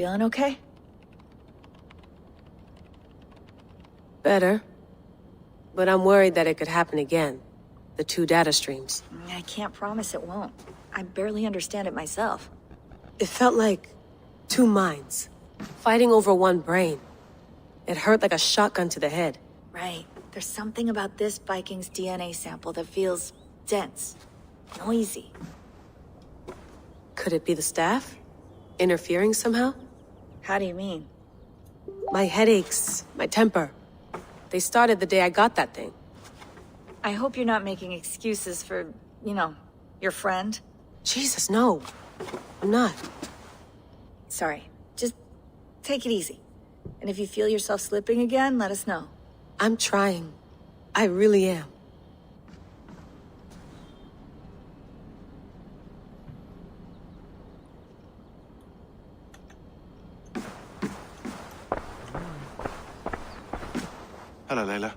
Feeling okay? Better. But I'm worried that it could happen again. The two data streams. I can't promise it won't. I barely understand it myself. It felt like two minds, fighting over one brain. It hurt like a shotgun to the head. Right. There's something about this Viking's DNA sample that feels dense, noisy. Could it be the staff? Interfering somehow? How do you mean? My headaches, my temper. They started the day I got that thing. I hope you're not making excuses for, your friend. Jesus, no. I'm not. Sorry. Just take it easy. And if you feel yourself slipping again, let us know. I'm trying. I really am. Hello, Layla.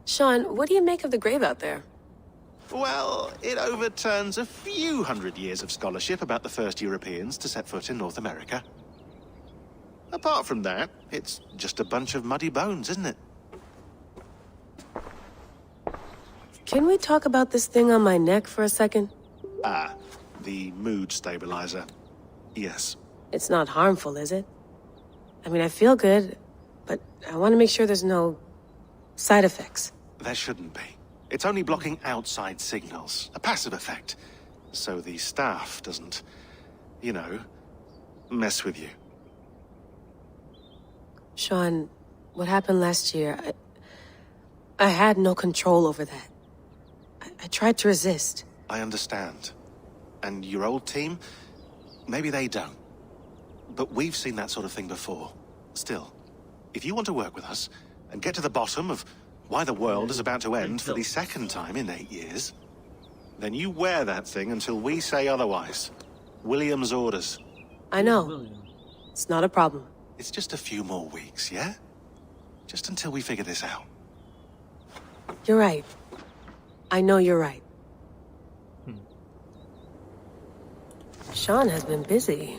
Sean, what do you make of the grave out there? Well, it overturns a few hundred years of scholarship about the first Europeans to set foot in North America. Apart from that, it's just a bunch of muddy bones, isn't it? Can we talk about this thing on my neck for a second? Ah, the mood stabilizer. Yes. It's not harmful, is it? I mean, I feel good, but I want to make sure there's no side effects. There shouldn't be. It's only blocking outside signals, a passive effect. So the staff doesn't, mess with you. Sean, what happened last year, I had no control over that. I tried to resist. I understand. And your old team, maybe they don't. But we've seen that sort of thing before. Still, if you want to work with us and get to the bottom of why the world is about to end for the second time in 8 years, then you wear that thing until we say otherwise. William's orders. I know. It's not a problem. It's just a few more weeks, yeah? Just until we figure this out. You're right. I know you're right. Sean has been busy.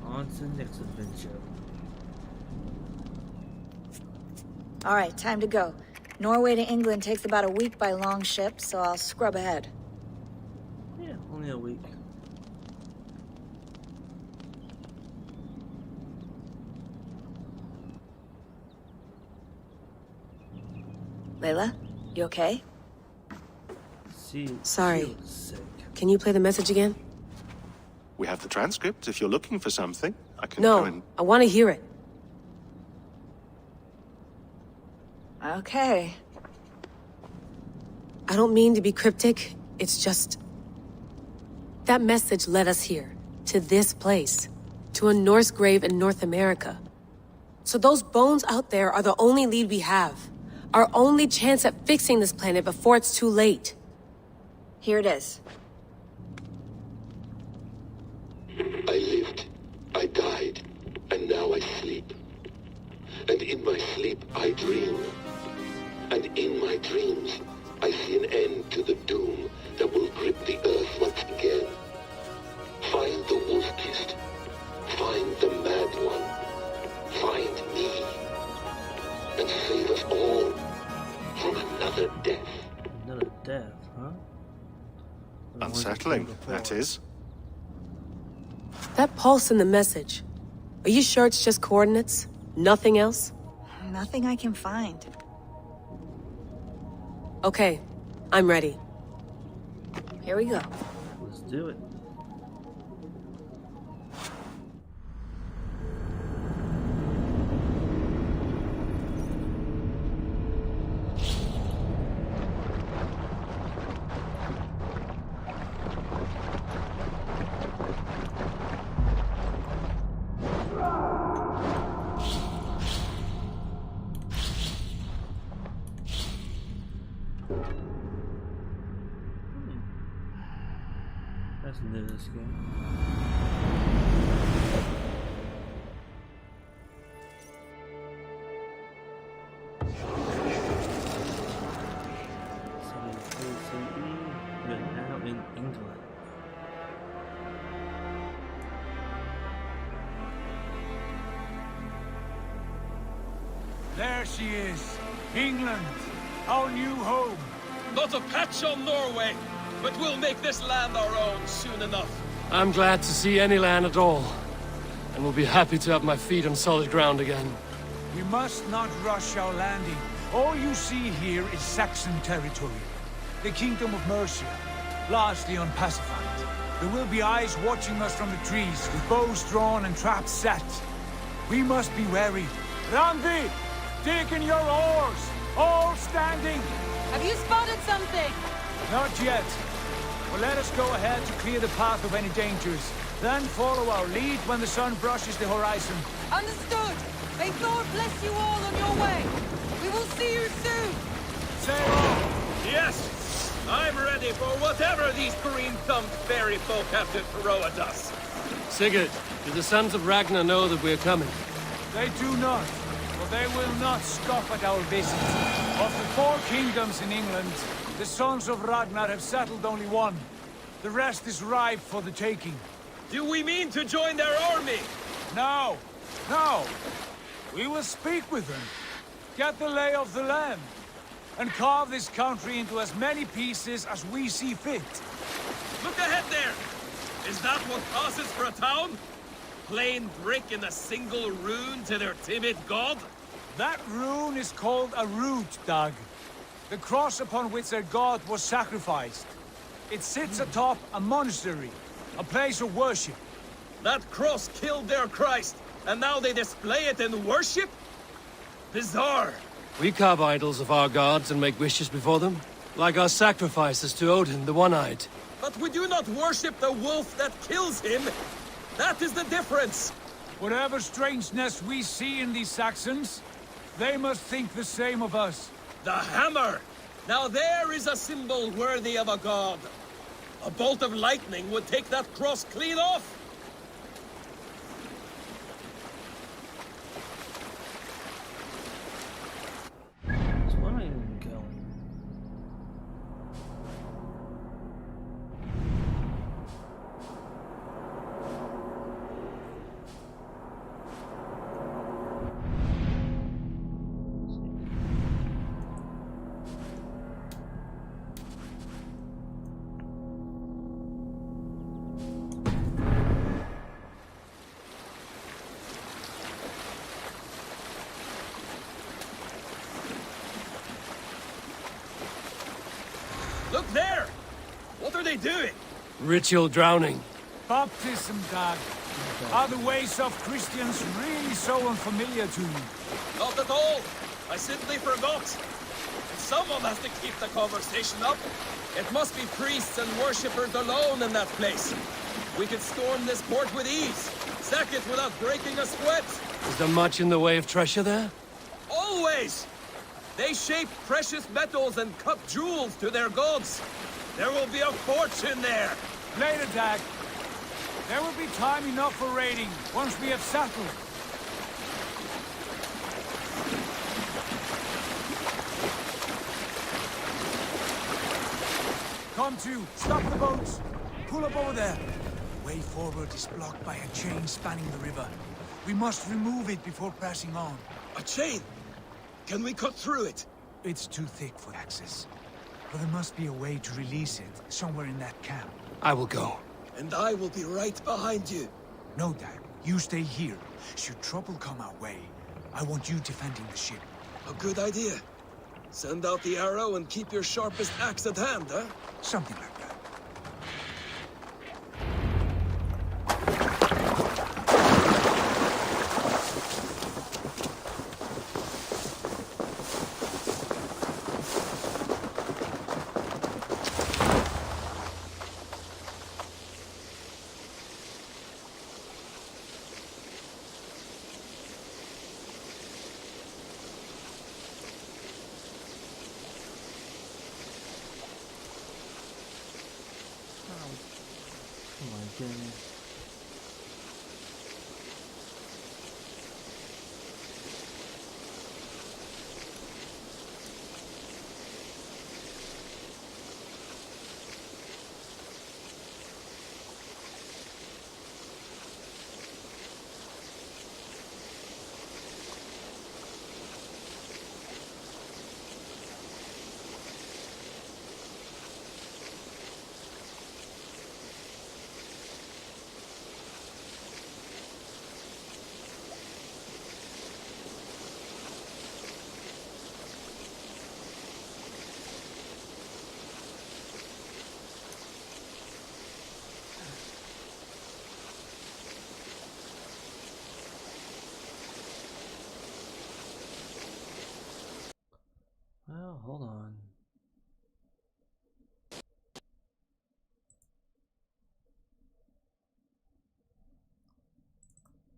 On to the next adventure. All right, time to go. Norway to England takes about a week by long ship, so I'll scrub ahead. Yeah, only a week. Layla, you okay? Sorry. Can you play the message again? We have the transcript. If you're looking for something, I can No, go and... I want to hear it. Okay. I don't mean to be cryptic. It's just... that message led us here. To this place. To a Norse grave in North America. So those bones out there are the only lead we have. Our only chance at fixing this planet before it's too late. Here it is. I lived, I died, and now I sleep. And in my sleep I dream. And in my dreams I see an end to the doom that will grip the earth once again. Find the wolf-kissed. Find the mad one. Find me. And save us all from another death. Another death, huh? Unsettling, that is. That pulse in the message. Are you sure it's just coordinates? Nothing else? Nothing I can find. Okay, I'm ready. Here we go. Let's do it. nothing to this game. We are now in England. There she is, England, our new home. Not a patch on Norway, but we'll make this land our own soon enough. I'm glad to see any land at all, and will be happy to have my feet on solid ground again. We must not rush our landing. All you see here is Saxon territory. The Kingdom of Mercia, largely unpacified. There will be eyes watching us from the trees, with bows drawn and traps set. We must be wary. Randi, dig in your oars, all standing. Have you spotted something? Not yet. Well, let us go ahead to clear the path of any dangers. Then follow our lead when the sun brushes the horizon. Understood. May Thor bless you all on your way. We will see you soon. Sail on. Yes, I'm ready for whatever these green-thumbed fairy folk have to throw at us. Sigurd, do the sons of Ragnar know that we're coming? They do not, but they will not scoff at our visit. Of the 4 kingdoms in England, the sons of Ragnar have settled only one. The rest is ripe for the taking. Do we mean to join their army? No, no. We will speak with them, get the lay of the land, and carve this country into as many pieces as we see fit. Look ahead there! Is that what passes for a town? Plain brick in a single rune to their timid god? That rune is called a root, Dag. The cross upon which their god was sacrificed. It sits atop a monastery, a place of worship. That cross killed their Christ, and now they display it in worship? Bizarre. We carve idols of our gods and make wishes before them, like our sacrifices to Odin, the One-Eyed. But we do not worship the wolf that kills him. That is the difference. Whatever strangeness we see in these Saxons, they must think the same of us. The hammer! Now there is a symbol worthy of a god. A bolt of lightning would take that cross clean off. That's where I even going. Look there! What are they doing? Ritual drowning. Baptism, Dag. Are the ways of Christians really so unfamiliar to you? Not at all. I simply forgot. Someone has to keep the conversation up. It must be priests and worshippers alone in that place. We could storm this port with ease. Sack it without breaking a sweat. Is there much in the way of treasure there? Always! They shape precious metals and cut jewels to their gods. There will be a fortune there. Later, Dag. There will be time enough for raiding, once we have settled. Come to, stop the boats. Pull up over there. Way forward is blocked by a chain spanning the river. We must remove it before pressing on. A chain? Can we cut through it? It's too thick for access. But there must be a way to release it, somewhere in that camp. I will go. And I will be right behind you. No, Dag. You stay here. Should trouble come our way, I want you defending the ship. A good idea. Send out the arrow and keep your sharpest axe at hand, huh? Something like that.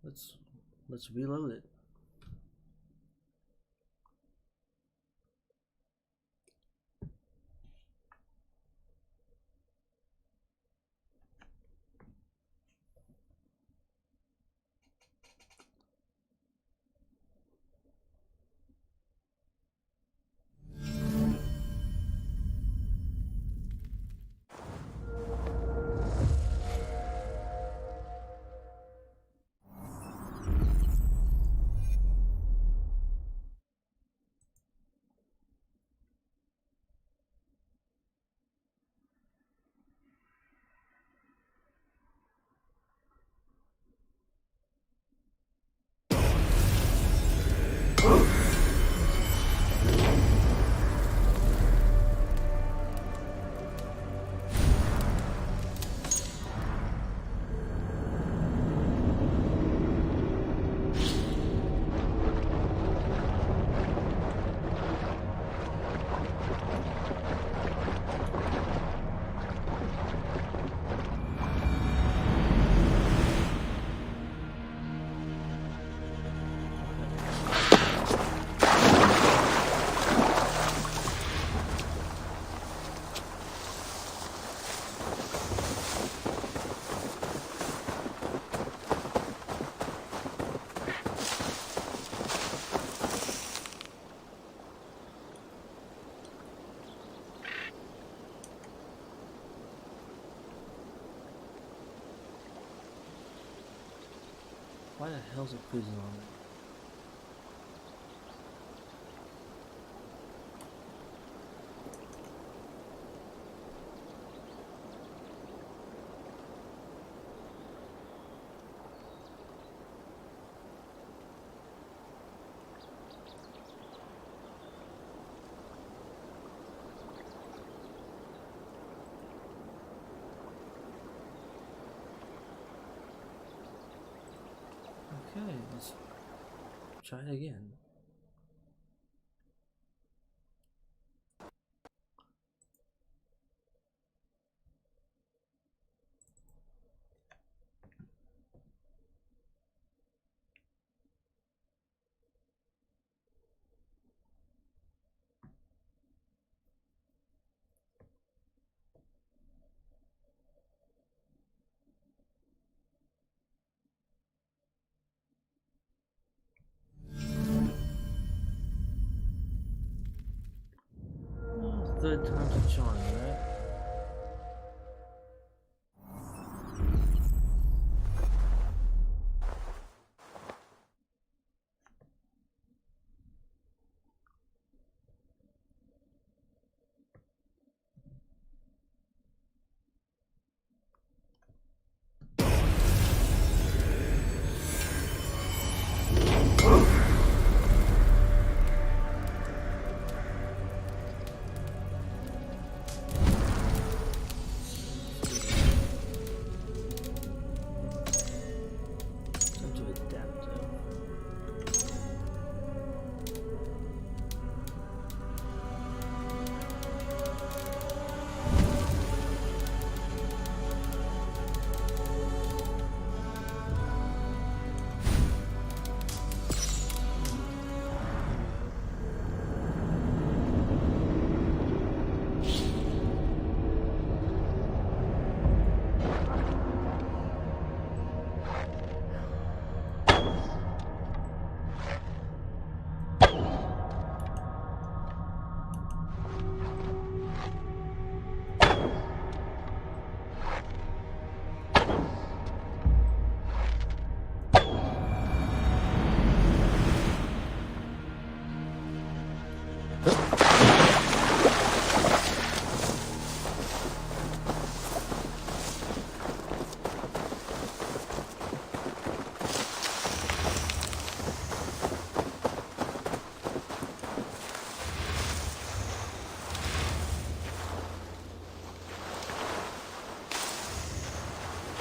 let's reload it. Why the hell's a prison on it? Okay, let's try it again. Oh, third time's a charm, right? Time to adapt though.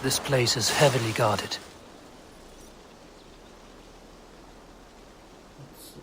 This place is heavily guarded. Let's see.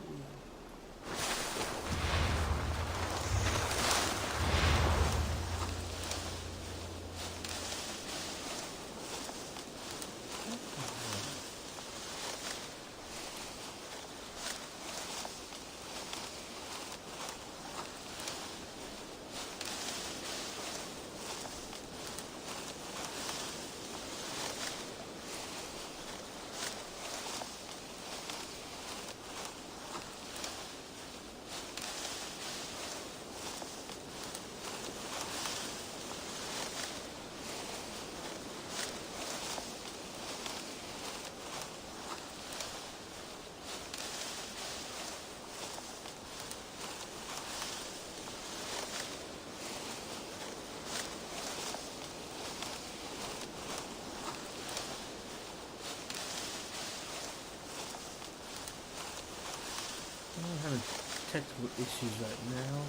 technical issues right now.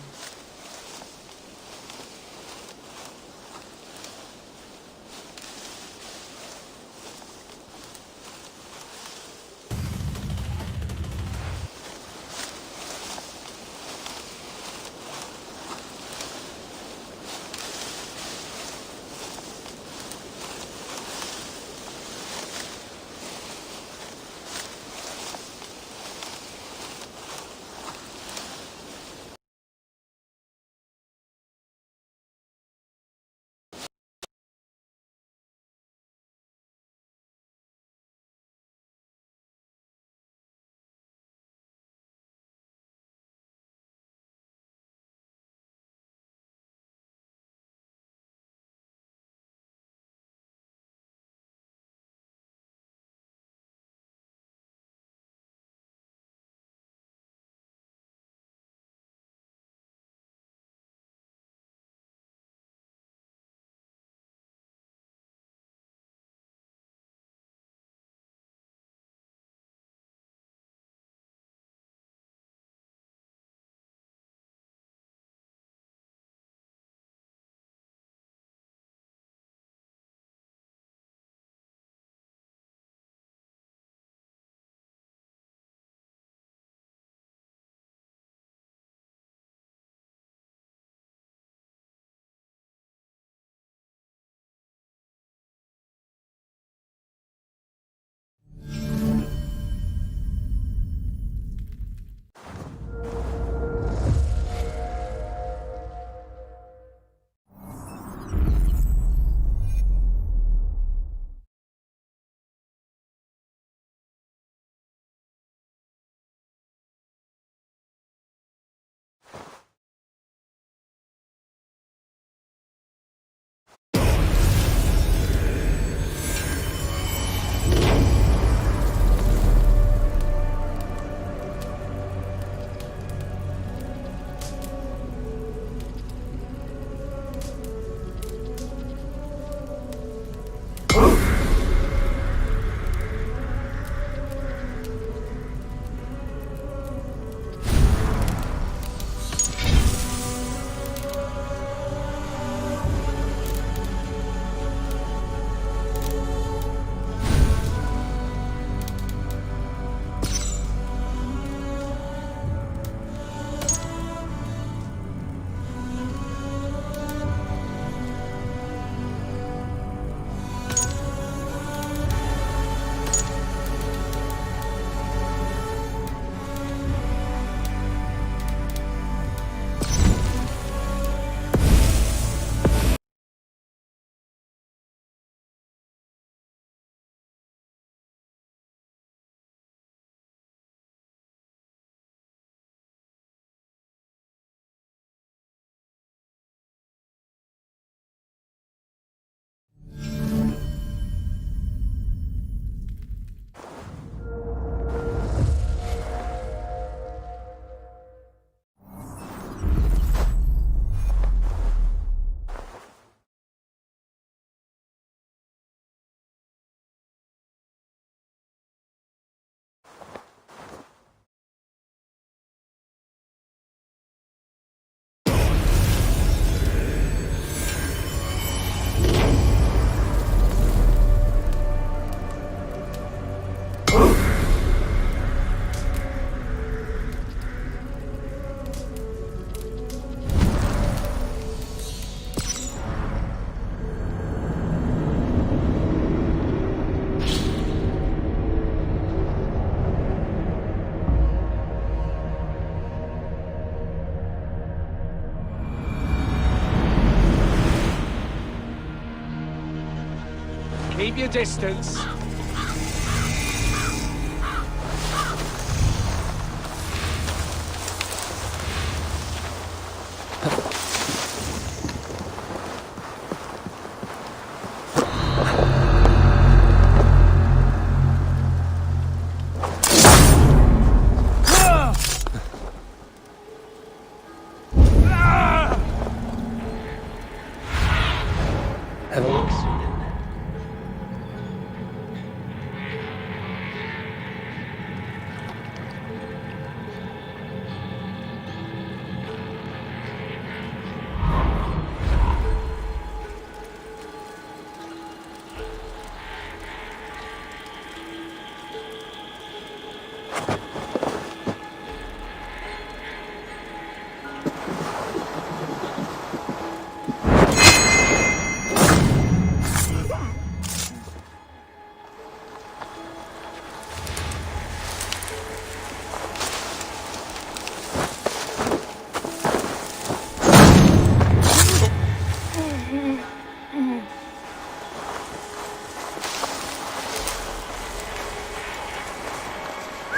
Keep your distance.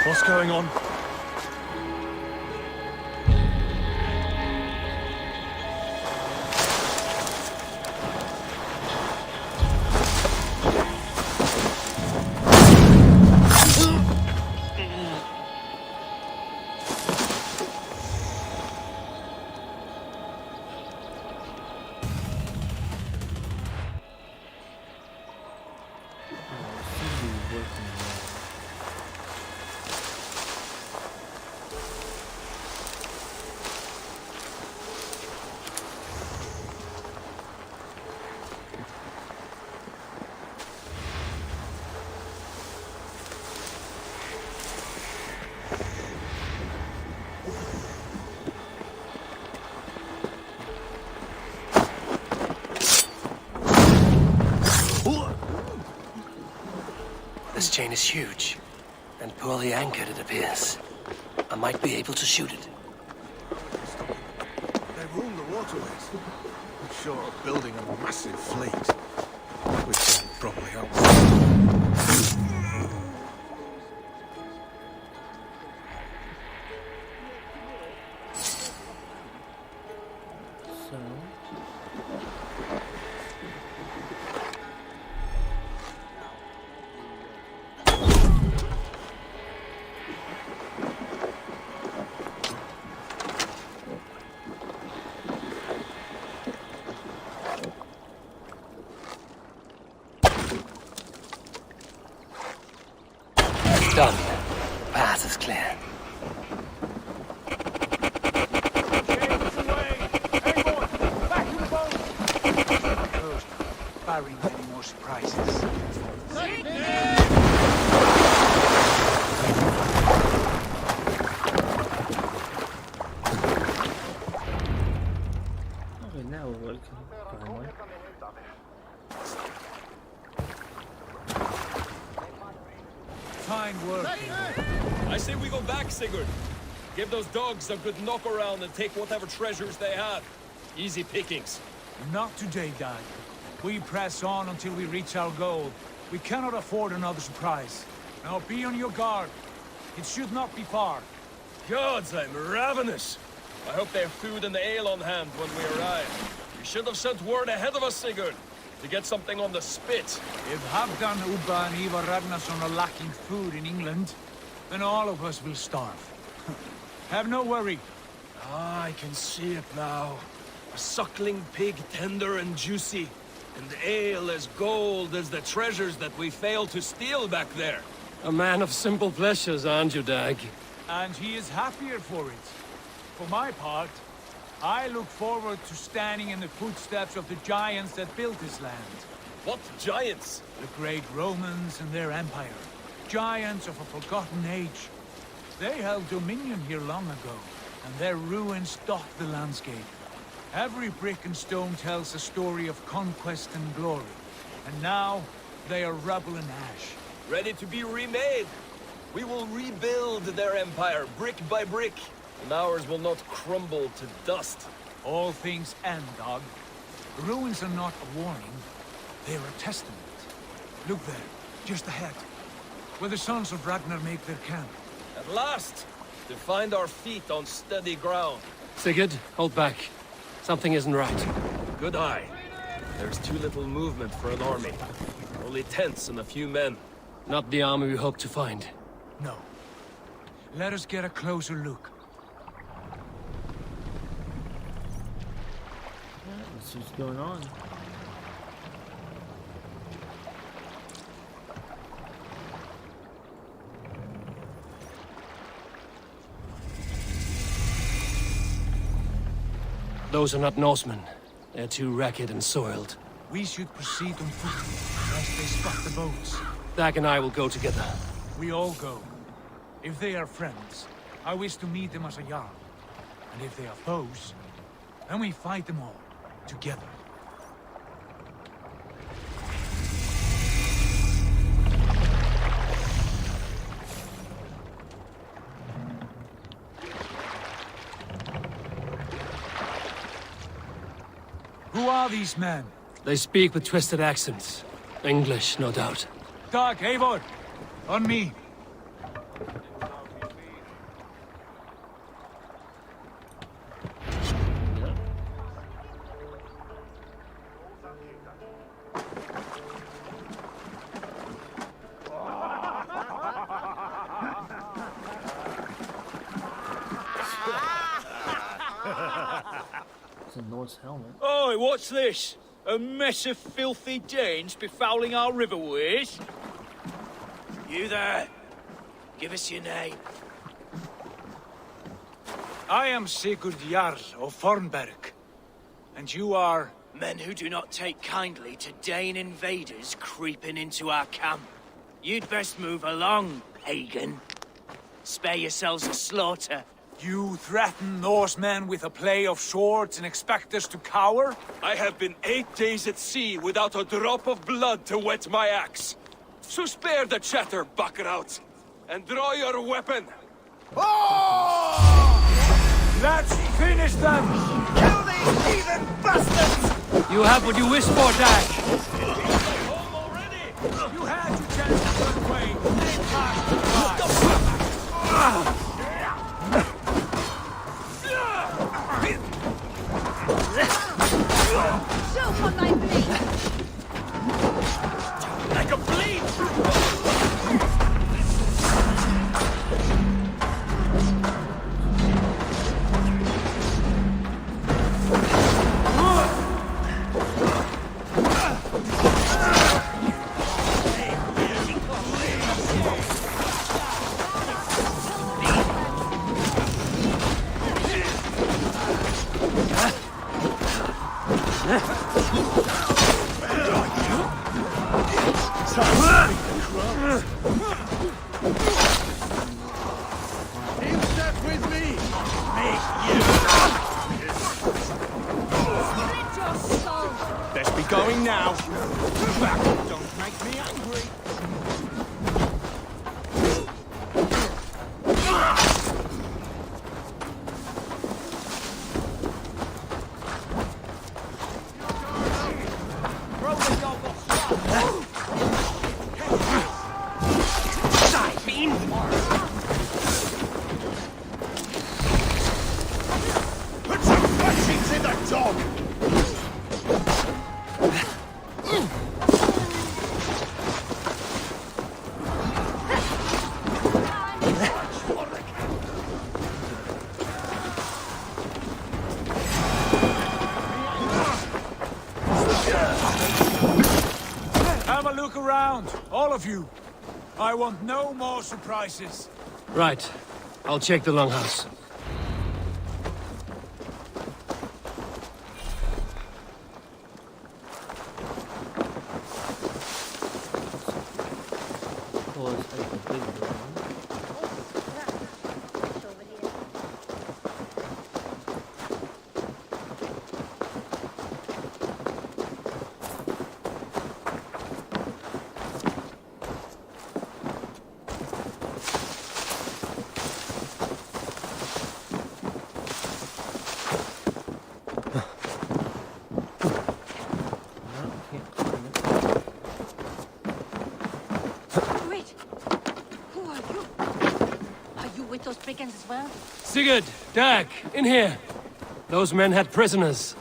What's going on? This chain is huge, and poorly anchored, it appears. I might be able to shoot it. They rule the waterways. Short of building a massive fleet, which would probably help. Done. Path is clear. Barring any more surprises. Okay, now we're welcome. Finally. Fine work, I say we go back, Sigurd. Give those dogs a good knock around and take whatever treasures they have. Easy pickings. Not today, Dad. We press on until we reach our goal. We cannot afford another surprise. Now be on your guard. It should not be far. Gods, I'm ravenous. I hope they have food and ale on hand when we arrive. You should have sent word ahead of us, Sigurd, to get something on the spit. If Halfdan, Ubba and Ivar Ragnarsson are lacking food in England, then all of us will starve. Have no worry. Ah, I can see it now. A suckling pig, tender and juicy. And ale as gold as the treasures that we failed to steal back there. A man of simple pleasures, aren't you, Dag? And he is happier for it. For my part, I look forward to standing in the footsteps of the giants that built this land. What giants? The great Romans and their empire. Giants of a forgotten age. They held dominion here long ago, and their ruins dot the landscape. Every brick and stone tells a story of conquest and glory. And now, they are rubble and ash. Ready to be remade. We will rebuild their empire, brick by brick. And ours will not crumble to dust. All things end, dog. The ruins are not a warning. They are a testament. Look there, just ahead. Where the sons of Ragnar make their camp. At last! To find our feet on steady ground. Sigurd, hold back. Something isn't right. Good eye. There's too little movement for an army. Only tents and a few men. Not the army we hope to find. No. Let us get a closer look. Let's see what's going on. Those are not Norsemen. They're too ragged and soiled. We should proceed on foot, lest they spot the boats. Dag and I will go together. We all go. If they are friends, I wish to meet them as a Jarl. And if they are foes, then we fight them all, together. Who are these men? They speak with twisted accents. English, no doubt. Dag, Eivor! On me! horse helmet. Oi, what's this? A mess of filthy Danes befouling our riverways? You there? Give us your name. I am Sigurd Jarl of Fornberg. And you are... Men who do not take kindly to Dane invaders creeping into our camp. You'd best move along, pagan. Spare yourselves a slaughter. You threaten Norsemen with a play of swords and expect us to cower? I have been 8 days at sea without a drop of blood to wet my axe. So spare the chatter, buckerout, and draw your weapon. Let's finish them! Kill these heathen bastards! You have what you wish for, Dag. Home already! You had your chance to run away. They passed you by. Show for thy blade! Like a bleed! Going now. Don't make me angry. Put some questions in the dog. Have a look around, all of you. I want no more surprises. Right. I'll check the longhouse. Horse like a big one. Wait! Who are you? Are you with those brigands as well? Sigurd, Dag, in here. Those men had prisoners.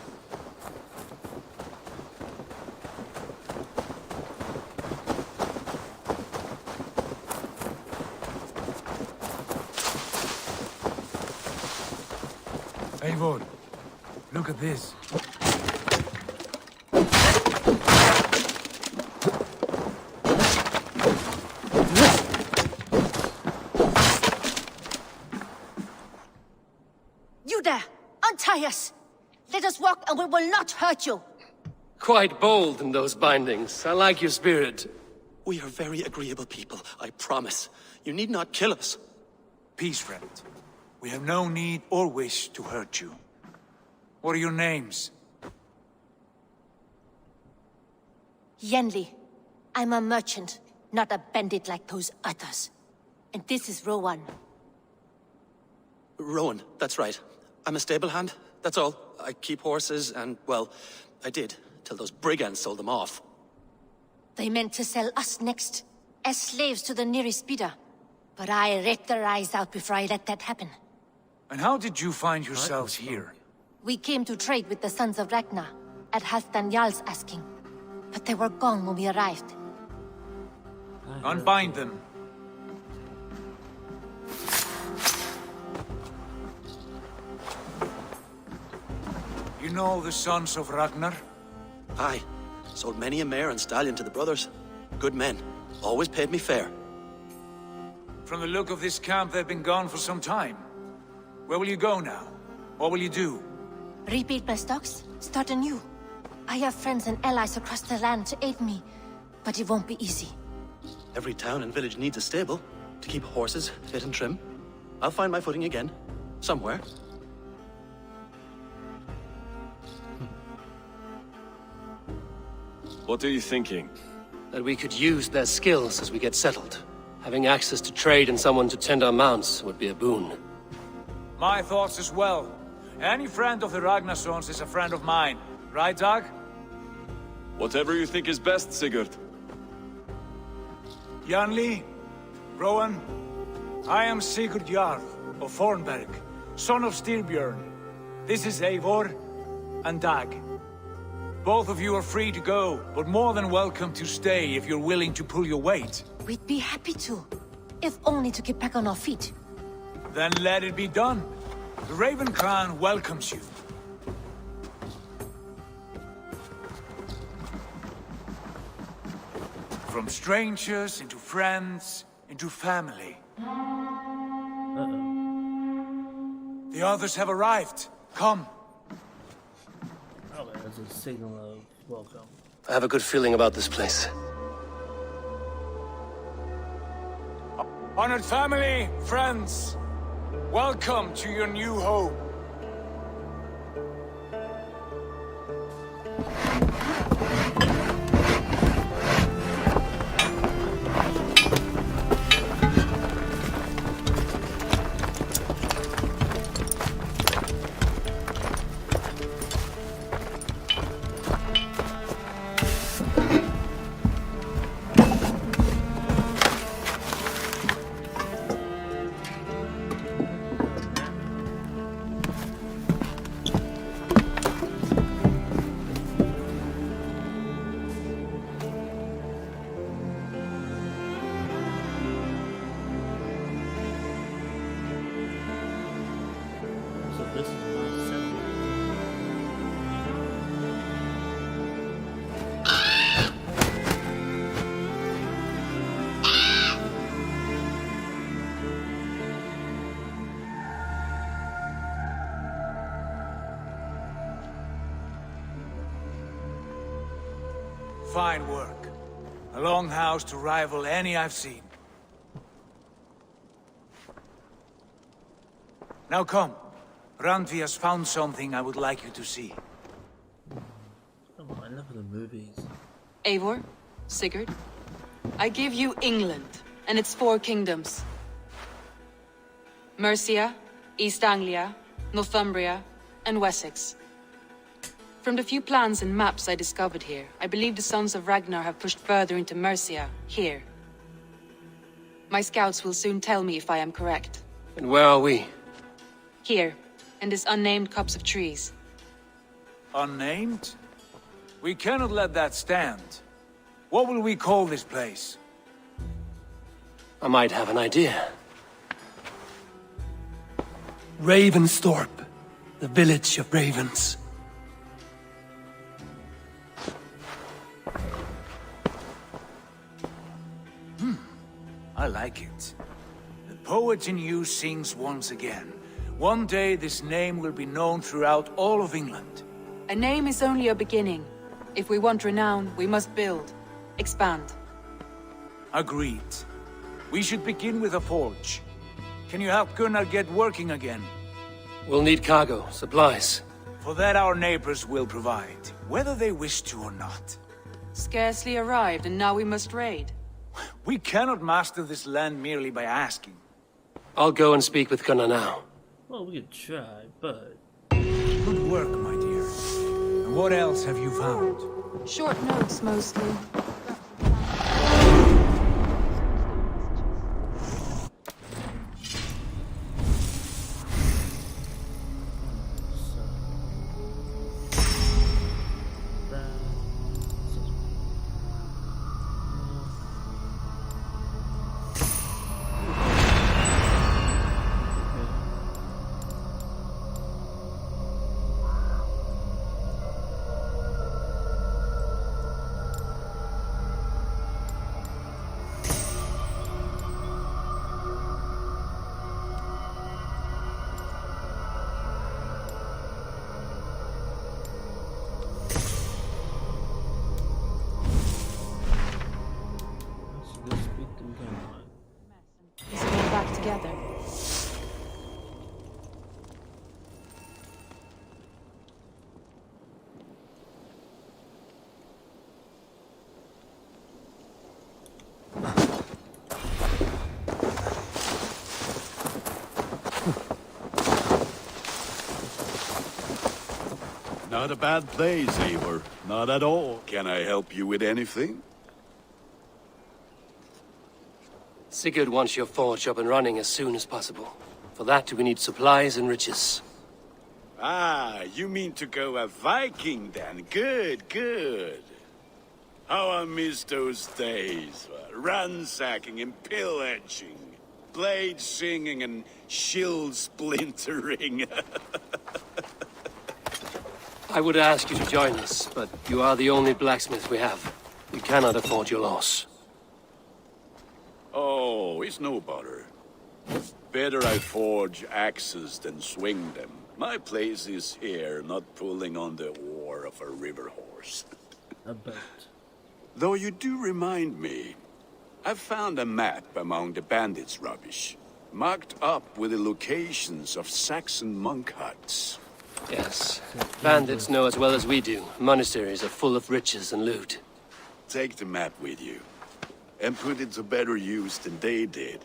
Eivor, look at this. You there! Untie us! Let us walk and we will not hurt you! Quite bold in those bindings. I like your spirit. We are very agreeable people, I promise. You need not kill us. Peace, friend. We have no need or wish to hurt you. What are your names? Yenli. I'm a merchant, not a bandit like those others. And this is Rowan. Rowan, that's right. I'm a stable hand, that's all. I keep horses and, well, I did, till those brigands sold them off. They meant to sell us next, as slaves to the nearest bidder. But I ripped their eyes out before I let that happen. And how did you find yourselves here? We came to trade with the Sons of Ragnar, at Halfdan Jarl's asking. But they were gone when we arrived. Unbind them. You You know the sons of Ragnar? Aye. Sold many a mare and stallion to the brothers. Good men. Always paid me fair. From the look of this camp, they've been gone for some time. Where will you go now? What will you do? Rebuild my stocks, start anew. I have friends and allies across the land to aid me, but it won't be easy. Every town and village needs a stable to keep horses fit and trim. I'll find my footing again. Somewhere. What are you thinking? That we could use their skills as we get settled. Having access to trade and someone to tend our mounts would be a boon. My thoughts as well. Any friend of the Ragnarsons is a friend of mine. Right, Dag? Whatever you think is best, Sigurd. Janli, Rowan, I am Sigurd Jarl of Thornberg, son of Styrbjörn. This is Eivor and Dag. Both of you are free to go, but more than welcome to stay if you're willing to pull your weight. We'd be happy to, if only to get back on our feet. Then let it be done. The Raven clan welcomes you. From strangers into friends, into family. The others have arrived. Come. Oh, there's a signal of welcome. I have a good feeling about this place. Honored family, friends, welcome to your new home. So this is my center. Fine work. A longhouse to rival any I've seen. Now come. Randvi has found something I would like you to see. Come on, enough of the movies. Eivor, Sigurd, I give you England and its 4 kingdoms. Mercia, East Anglia, Northumbria, and Wessex. From the few plans and maps I discovered here, I believe the Sons of Ragnar have pushed further into Mercia, here. My scouts will soon tell me if I am correct. And where are we? Here, in this unnamed copse of trees. Unnamed? We cannot let that stand. What will we call this place? I might have an idea. Ravensthorpe, the village of ravens. I like it. The poet in you sings once again. One day this name will be known throughout all of England. A name is only a beginning. If we want renown, we must build, expand. Agreed. We should begin with a forge. Can you help Gunnar get working again? We'll need cargo, supplies. For that our neighbors will provide, whether they wish to or not. Scarcely arrived, and now we must raid. We cannot master this land merely by asking. I'll go and speak with Gunnar now. Well, we could try, but... Good work, my dear. And what else have you found? Short notes, mostly. together. Not a bad place, Eivor. Not at all. Can I help you with anything? Sigurd wants your forge up and running as soon as possible. For that, we need supplies and riches. Ah, you mean to go a Viking then? Good, good. How I miss those days. Ransacking and pillaging. Blade singing and shield splintering. I would ask you to join us, but you are the only blacksmith we have. We cannot afford your loss. Oh, it's no bother. Better I forge axes than swing them. My place is here, not pulling on the oar of a river horse. A boat. Though you do remind me, I found a map among the bandits' rubbish, marked up with the locations of Saxon monk huts. Yes. Bandits know as well as we do. Monasteries are full of riches and loot. Take the map with you, and put it to better use than they did.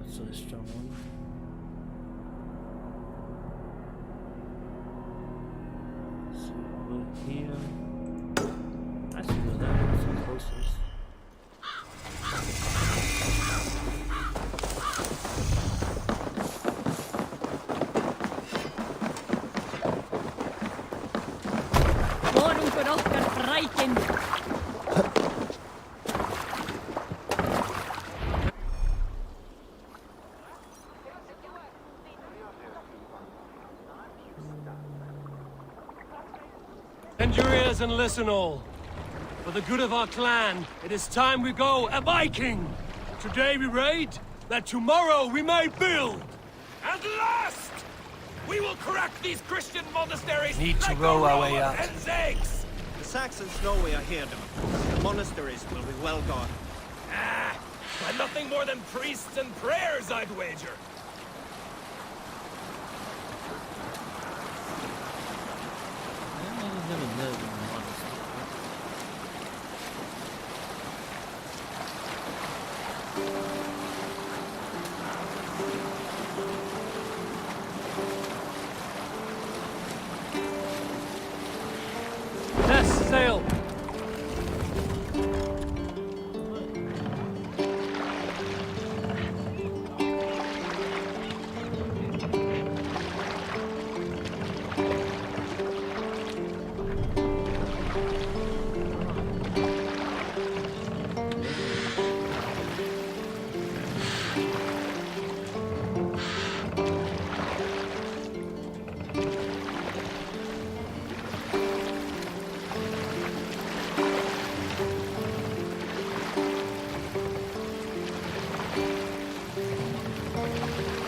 That's a strong one. So over here. Actually, that one's the closest. Bend your ears and listen all. For the good of our clan, it is time we go a Viking! Today we raid, that tomorrow we may build! At last! We will crack these Christian monasteries Need to like row a our row way of out. hen's eggs! The Saxons know we are here, though. The monasteries will be well guarded. Ah, by nothing more than priests and prayers, I'd wager. I never lived in a monastery. Yes, sail!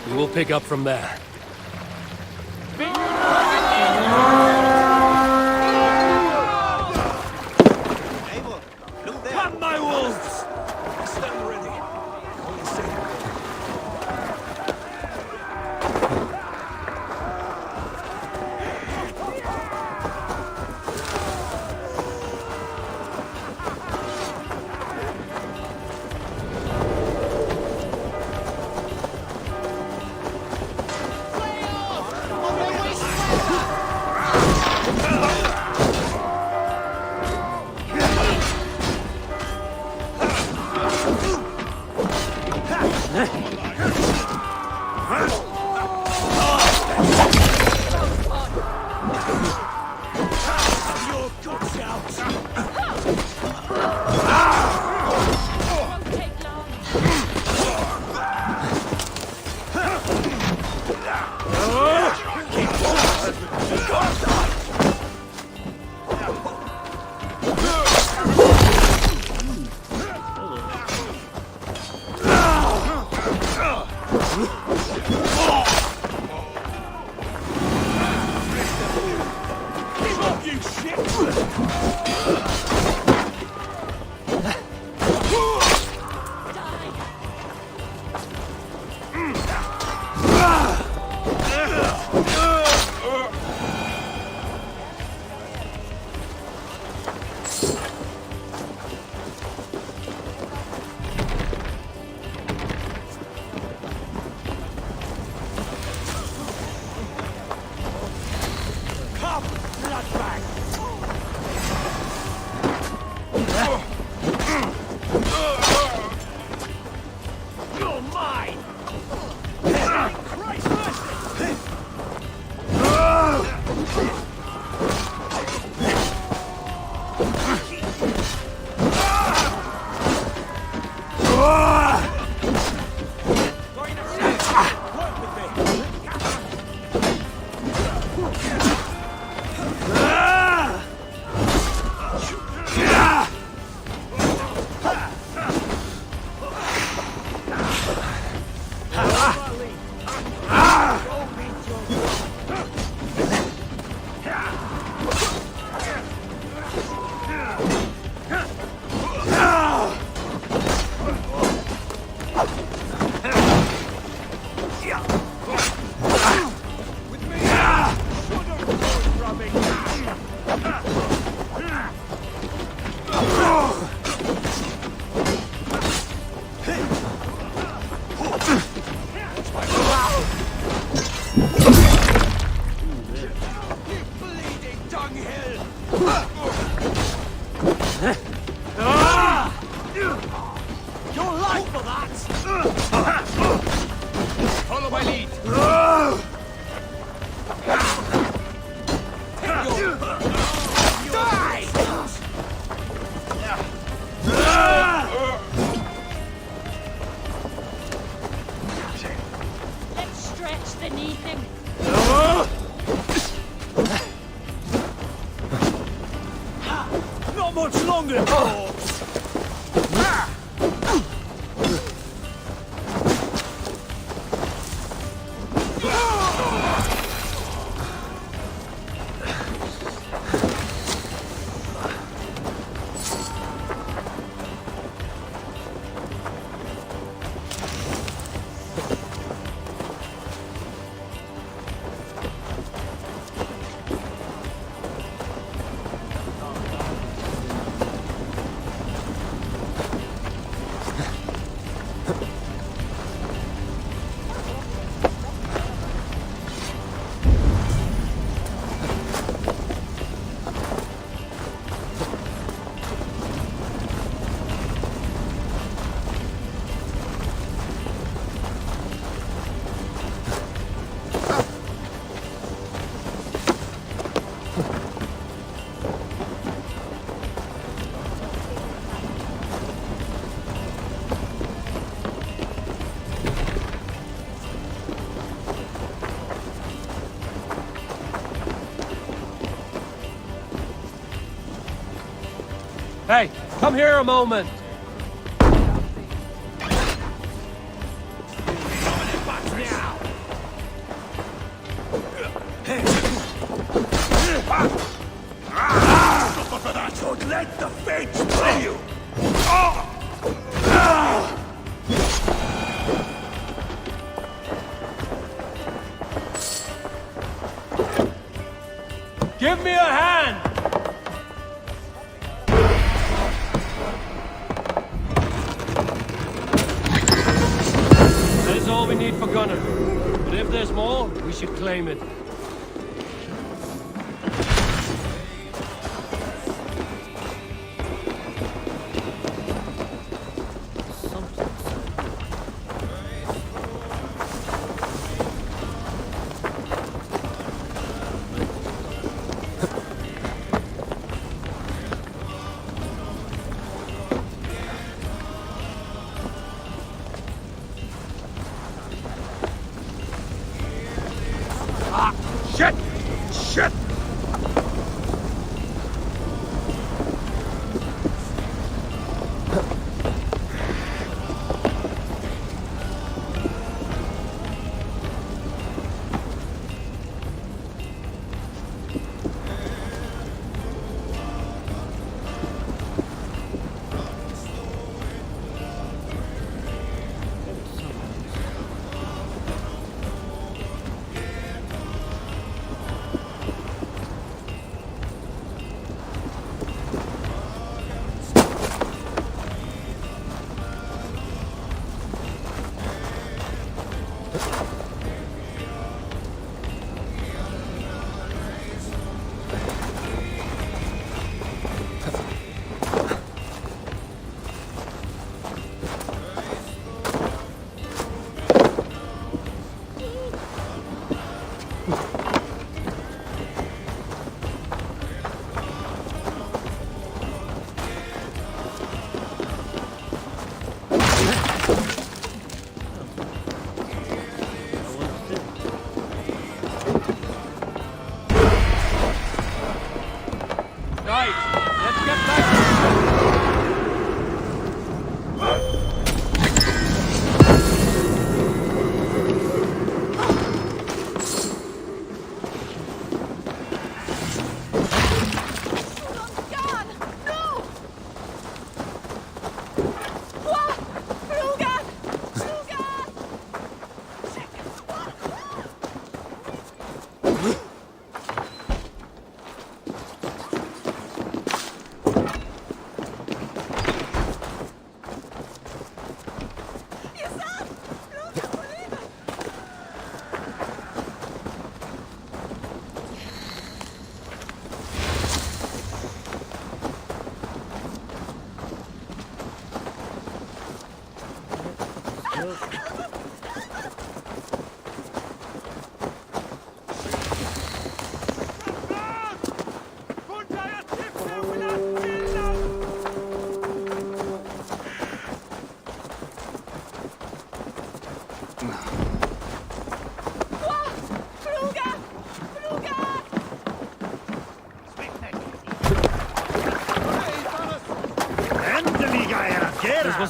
We will pick up from there. Come, my wolves! Stand ready. Only say Follow my lead. Let's stretch the knee thing. Not much longer, folks. Hey, come here a moment. Don't let the fates play you! Give me a hand! That is all we need for Gunner. But if there's more, we should claim it. Ah!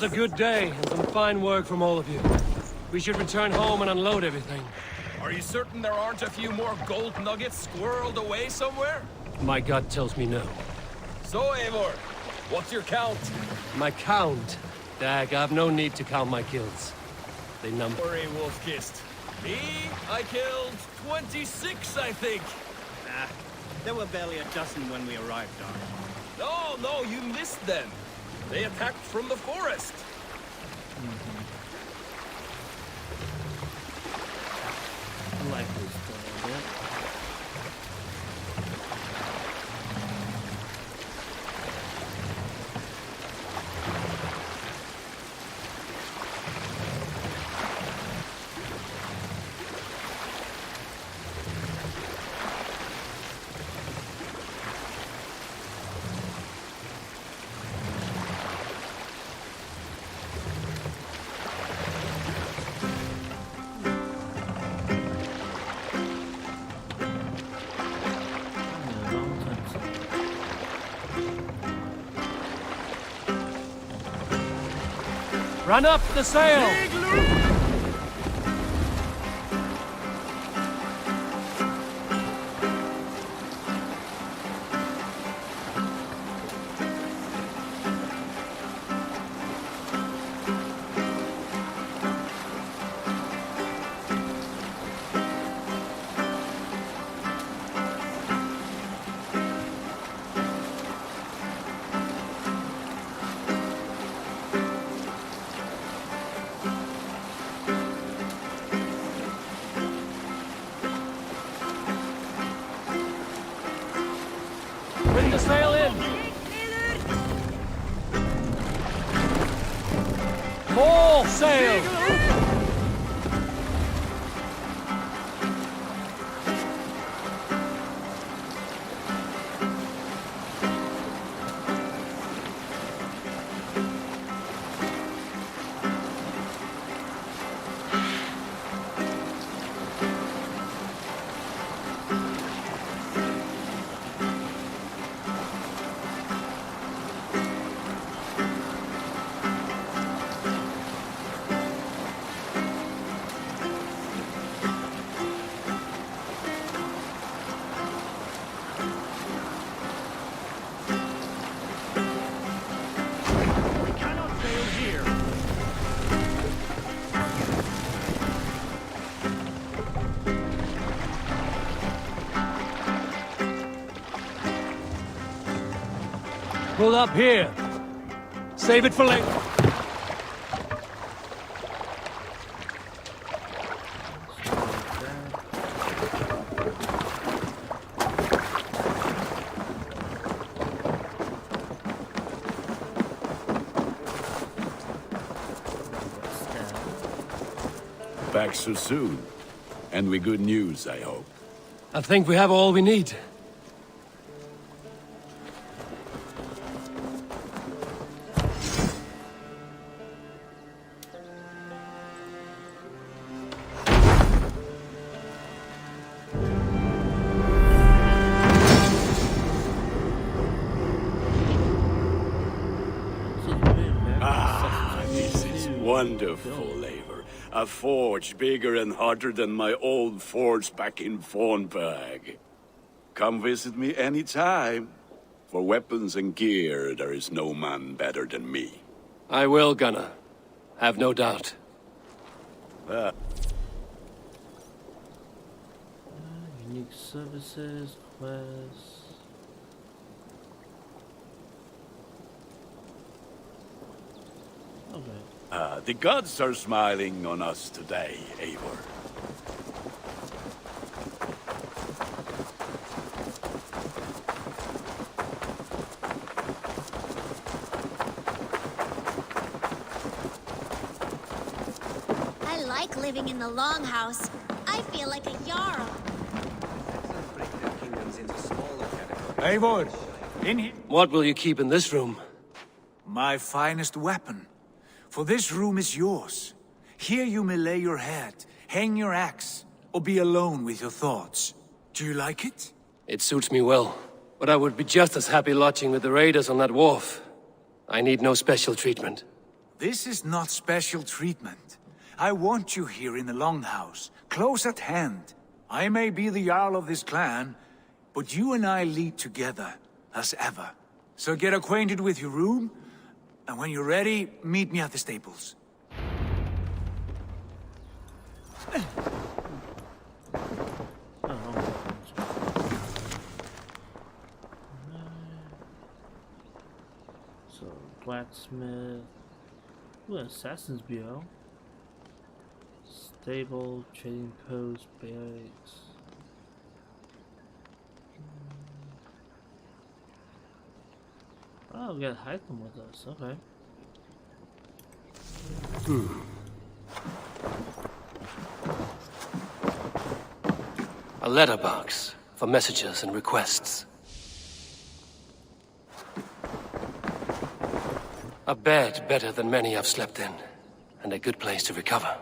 was a good day, and some fine work from all of you. We should return home and unload everything. Are you certain there aren't a few more gold nuggets squirreled away somewhere? My gut tells me no. So, Eivor, what's your count? My count? Dag, I've no need to count my kills. They number. Worry, Wolf-Kissed. Me? I killed 26, I think. Nah, there were barely a dozen when we arrived, Dark. No, you missed them. They attacked from the forest. I like this story a bit. Run up the sail! Bring the sail in! Full sail! Pull up here. Save it for later. Back so soon. And with good news, I hope. I think we have all we need. This is wonderful, Eivor. A forge bigger and harder than my old forge back in Fornburg. Come visit me anytime. For weapons and gear, there is no man better than me. I will, Gunnar. Have no doubt. Unique services, quests. Okay. The gods are smiling on us today, Eivor. I like living in the Longhouse. I feel like a Jarl. Eivor, in here. What will you keep in this room? My finest weapon. For this room is yours. Here you may lay your head, hang your axe, or be alone with your thoughts. Do you like it? It suits me well. But I would be just as happy lodging with the raiders on that wharf. I need no special treatment. This is not special treatment. I want you here in the Longhouse, close at hand. I may be the Jarl of this clan, but you and I lead together, as ever. So get acquainted with your room, and when you're ready, meet me at the stables. So, blacksmith. Ooh, Assassin's Bureau. Stable, trading post, barracks. Oh, we got Hytham with us, okay. A letterbox for messages and requests. A bed better than many I've slept in, and a good place to recover.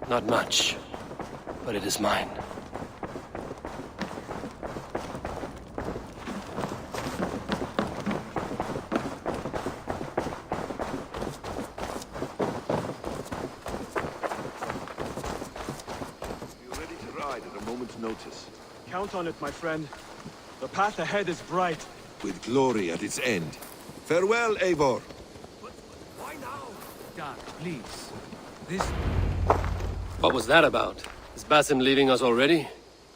Not much, but it is mine. You're ready to ride at a moment's notice. Count on it, my friend. The path ahead is bright. With glory at its end. Farewell, Eivor. Why now? Doc, please. This... What was that about? Is Basim leaving us already?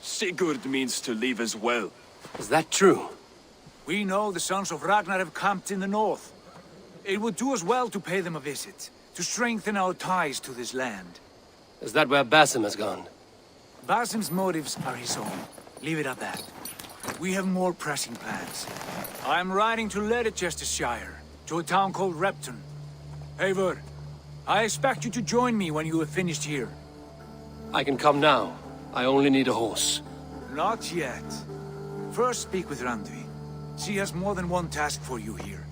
Sigurd means to leave as well. Is that true? We know the sons of Ragnar have camped in the north. It would do us well to pay them a visit, to strengthen our ties to this land. Is that where Basim has gone? Basim's motives are his own. Leave it at that. We have more pressing plans. I'm riding to Leicestershire, to a town called Repton. Eivor, I expect you to join me when you have finished here. I can come now. I only need a horse. Not yet. First speak with Randvi. She has more than one task for you here.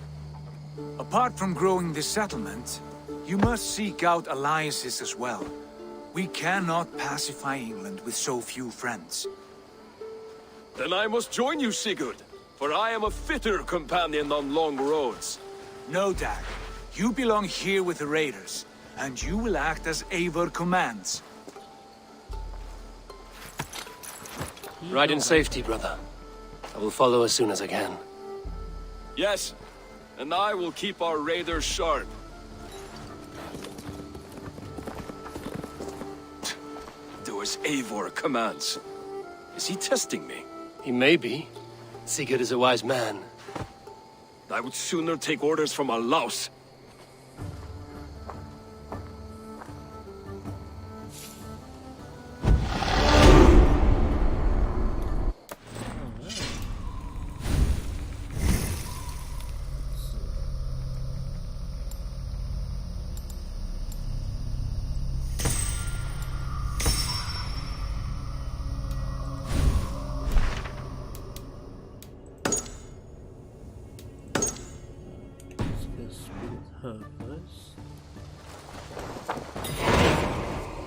Apart from growing this settlement, you must seek out alliances as well. We cannot pacify England with so few friends. Then I must join you, Sigurd, for I am a fitter companion on long roads. No, Dag. You belong here with the raiders, and you will act as Eivor commands. Ride in safety, brother. I will follow as soon as I can. Yes, and I will keep our raiders sharp. Do as Eivor commands. Is he testing me? He may be. Sigurd is a wise man. I would sooner take orders from a louse.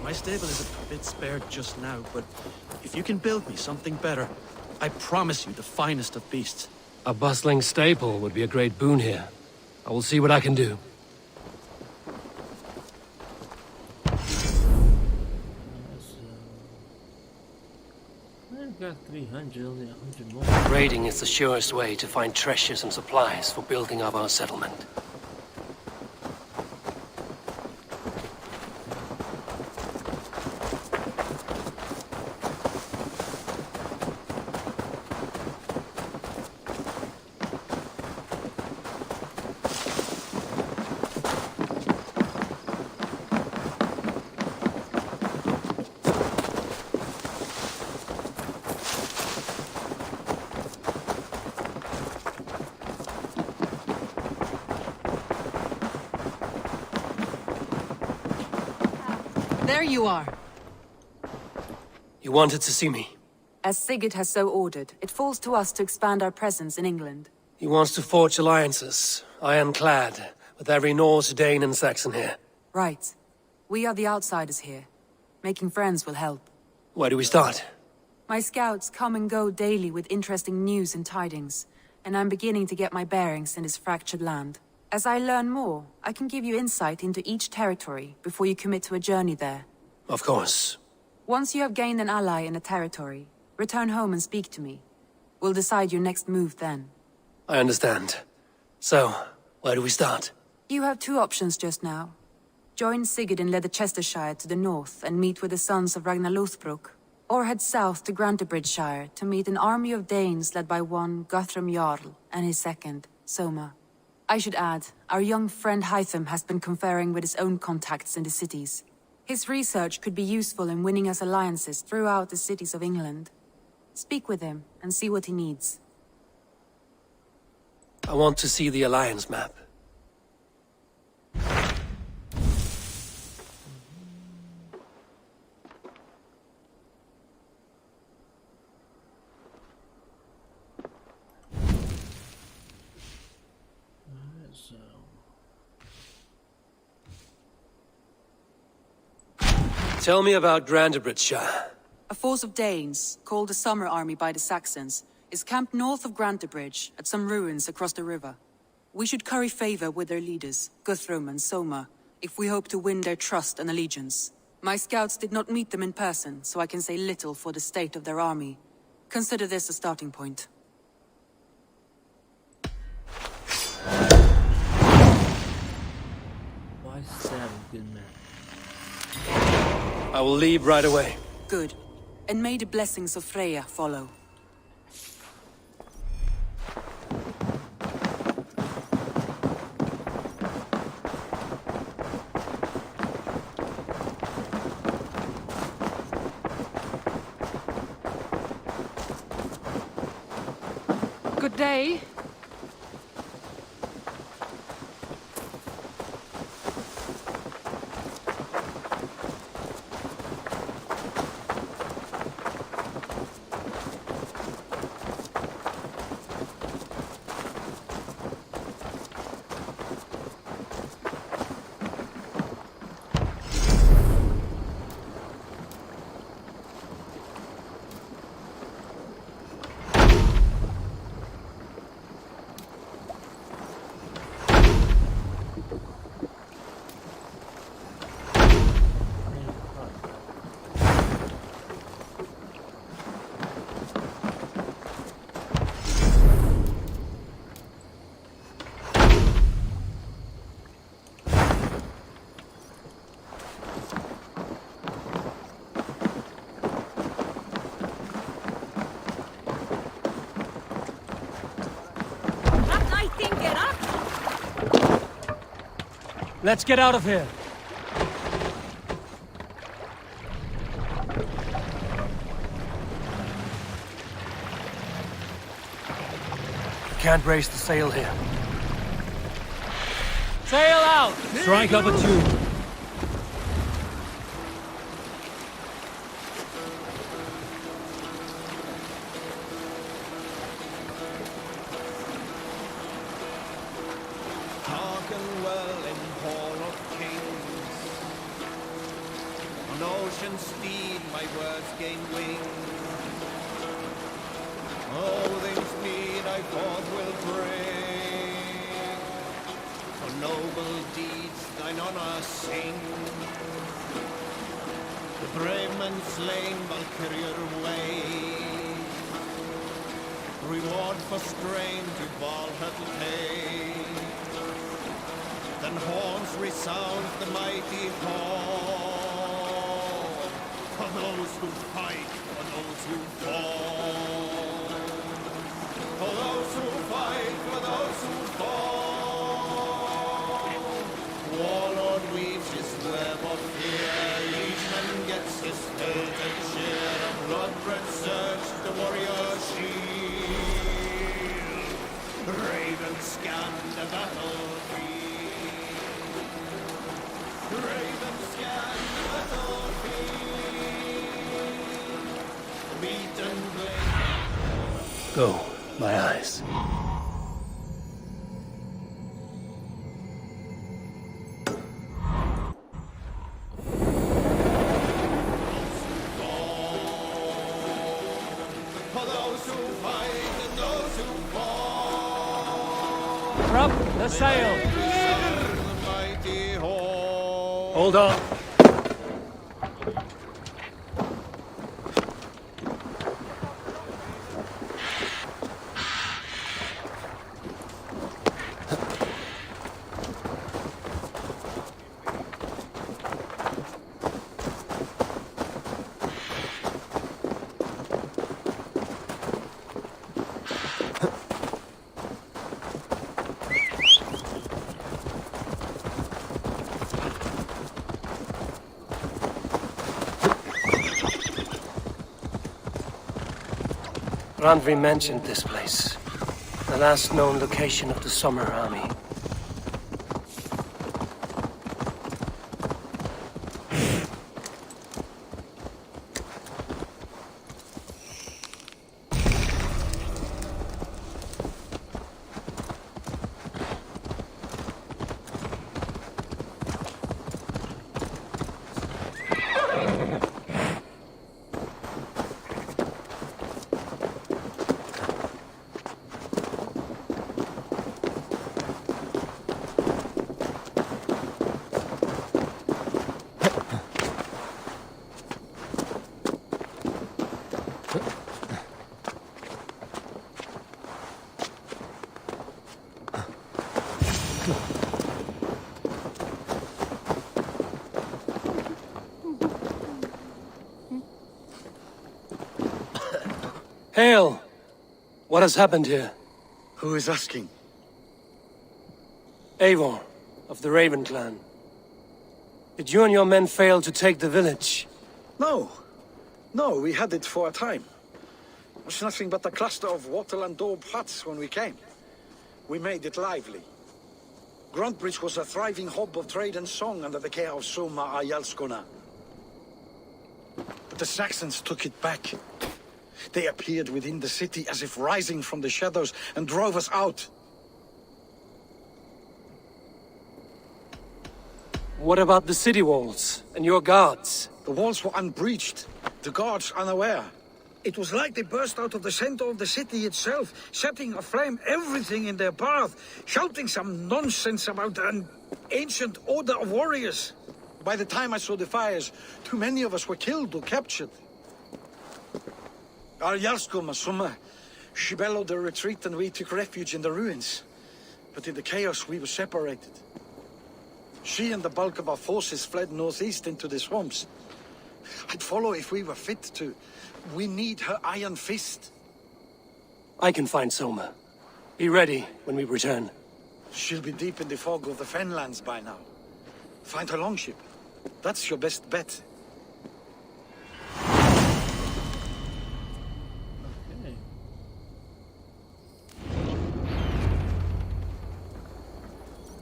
My stable is a bit spared just now, but if you can build me something better, I promise you the finest of beasts. A bustling stable would be a great boon here. I will see what I can do. I've got 300, only 100 more. Raiding is the surest way to find treasures and supplies for building up our settlement. There you are. You wanted to see me? As Sigurd has so ordered, it falls to us to expand our presence in England. He wants to forge alliances, ironclad, with every Norse, Dane and Saxon here. Right. We are the outsiders here. Making friends will help. Where do we start? My scouts come and go daily with interesting news and tidings, and I'm beginning to get my bearings in this fractured land. As I learn more, I can give you insight into each territory before you commit to a journey there. Of course. Once you have gained an ally in a territory, return home and speak to me. We'll decide your next move then. I understand. So, where do we start? You have two options just now. Join Sigurd in Leicestershire to the north and meet with the sons of Ragnar Lothbrok, or head south to Grantebridgeshire to meet an army of Danes led by one Guthrum Jarl and his second, Soma. I should add, our young friend Hytham has been conferring with his own contacts in the cities. His research could be useful in winning us alliances throughout the cities of England. Speak with him and see what he needs. I want to see the Alliance map. Tell me about Grantebridgeshire. A force of Danes, called the Summer Army by the Saxons, is camped north of Grantebridge at some ruins across the river. We should curry favor with their leaders, Guthrum and Soma, if we hope to win their trust and allegiance. My scouts did not meet them in person, so I can say little for the state of their army. Consider this a starting point. Why is that a good man? I will leave right away. Good. And may the blessings of Freya follow. Good day. Let's get out of here. Can't raise the sail here. Sail out! Strike up a tune. Hearken well in hall of kings. On ocean steed my words gain wings. Odin's mead I forth will bring. For noble deeds thine honor sing. The brave men slain Valkyrier way. Reward for strain to Valhalla pay. Then horns resound the mighty call. For those who fight, for those who fall. For those who fight, for those who fall. Warlord weaves his web of fear. Liegeman gets his fated share of blood-red surge, the warrior shield. Ravens scan the battlefield. Ravens scan the battlefield. Beaten blade. Go, my eyes. For those who fight and those who fall. Drop the sail! Hold on. Randvi mentioned this place. The last known location of the Summer Army. Hail! What has happened here? Who is asking? Eivor, of the Raven clan. Did you and your men fail to take the village? No. No, we had it for a time. It was nothing but a cluster of wattle and daub huts when we came. We made it lively. Gruntbridge was a thriving hub of trade and song under the care of Soma Ayalskona. But the Saxons took it back. They appeared within the city as if rising from the shadows and drove us out. What about the city walls and your guards? The walls were unbreached, the guards unaware. It was like they burst out of the center of the city itself, setting aflame everything in their path, shouting some nonsense about an ancient order of warriors. By the time I saw the fires, too many of us were killed or captured. Our Yarsko Masuma, she bellowed a retreat and we took refuge in the ruins. But in the chaos we were separated. She and the bulk of our forces fled northeast into the swamps. I'd follow if we were fit to. We need her iron fist. I can find Soma. Be ready when we return. She'll be deep in the fog of the Fenlands by now. Find her longship. That's your best bet.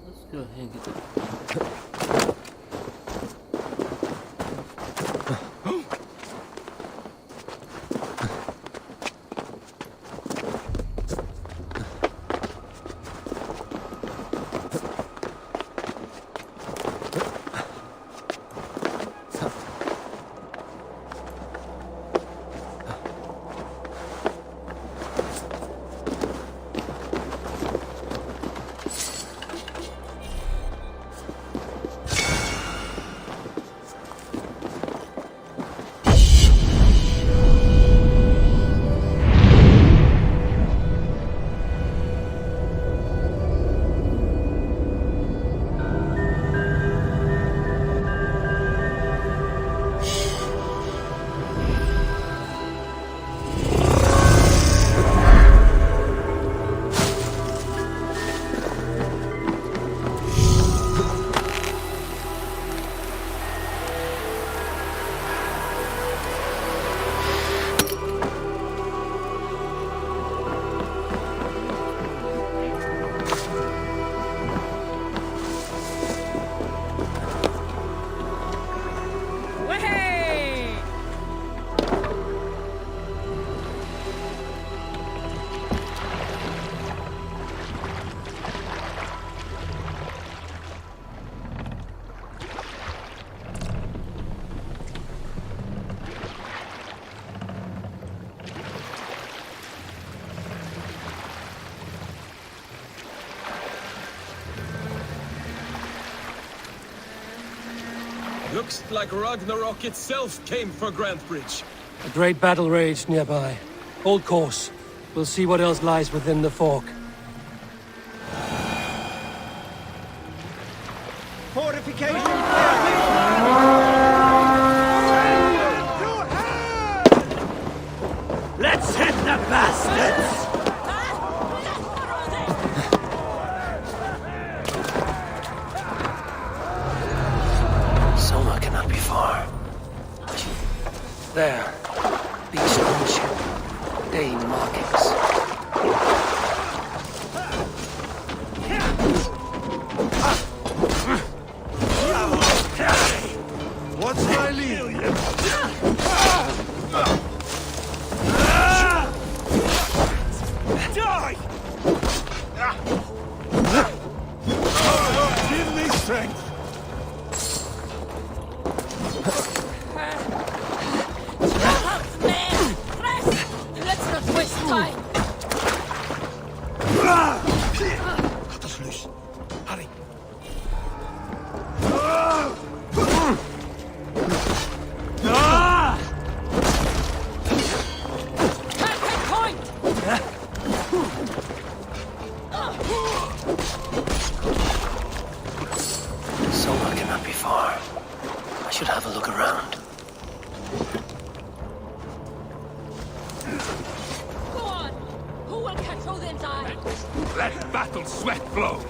Let's go ahead and get the... Looks like Ragnarok itself came for Grantbridge. A great battle raged nearby. Hold course. We'll see what else lies within the fork. Let's hit the bastards! Soma cannot be far. There. Beach longship. Day markings. What's my lead? Die! Give me strength. Let's not waste time. Cut us loose. Hurry. Soma cannot be far. I should have a look around. Go on. Who will catch hold and die? Let battle sweat flow.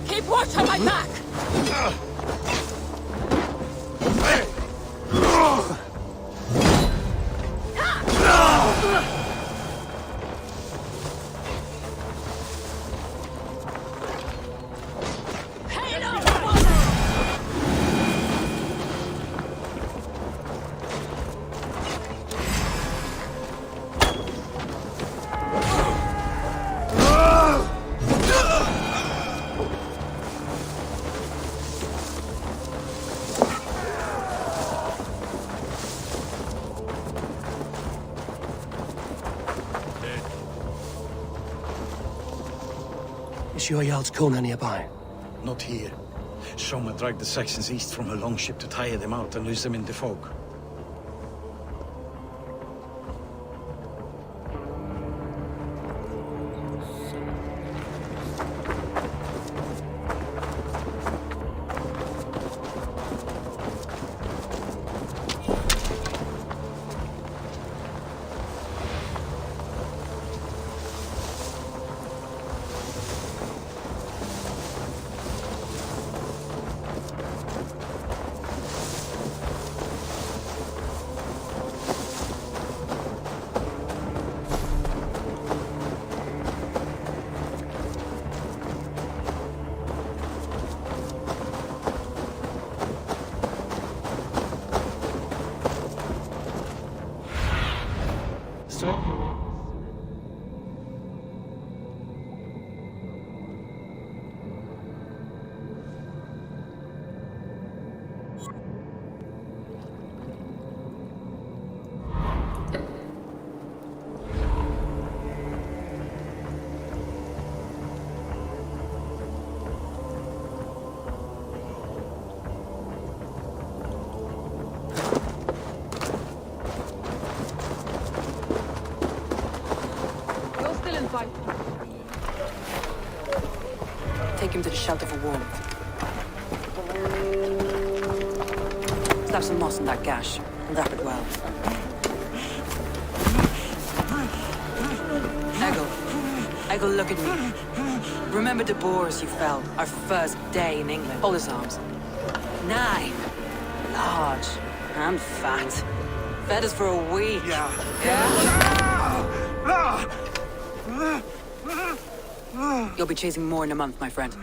Keep watch on my back. Is your Jarl's Kona nearby? Not here. Soma dragged the Saxons east from her longship to tire them out and lose them in the fog. Take him to the shelter for warmth. Slap some moss in that gash and wrap it well. Eggle, look at me. Remember the boars you felled our first day in England? Hold his arms. 9. Large and fat. Fed us for a week. Yeah? You'll be chasing more in a month, my friend.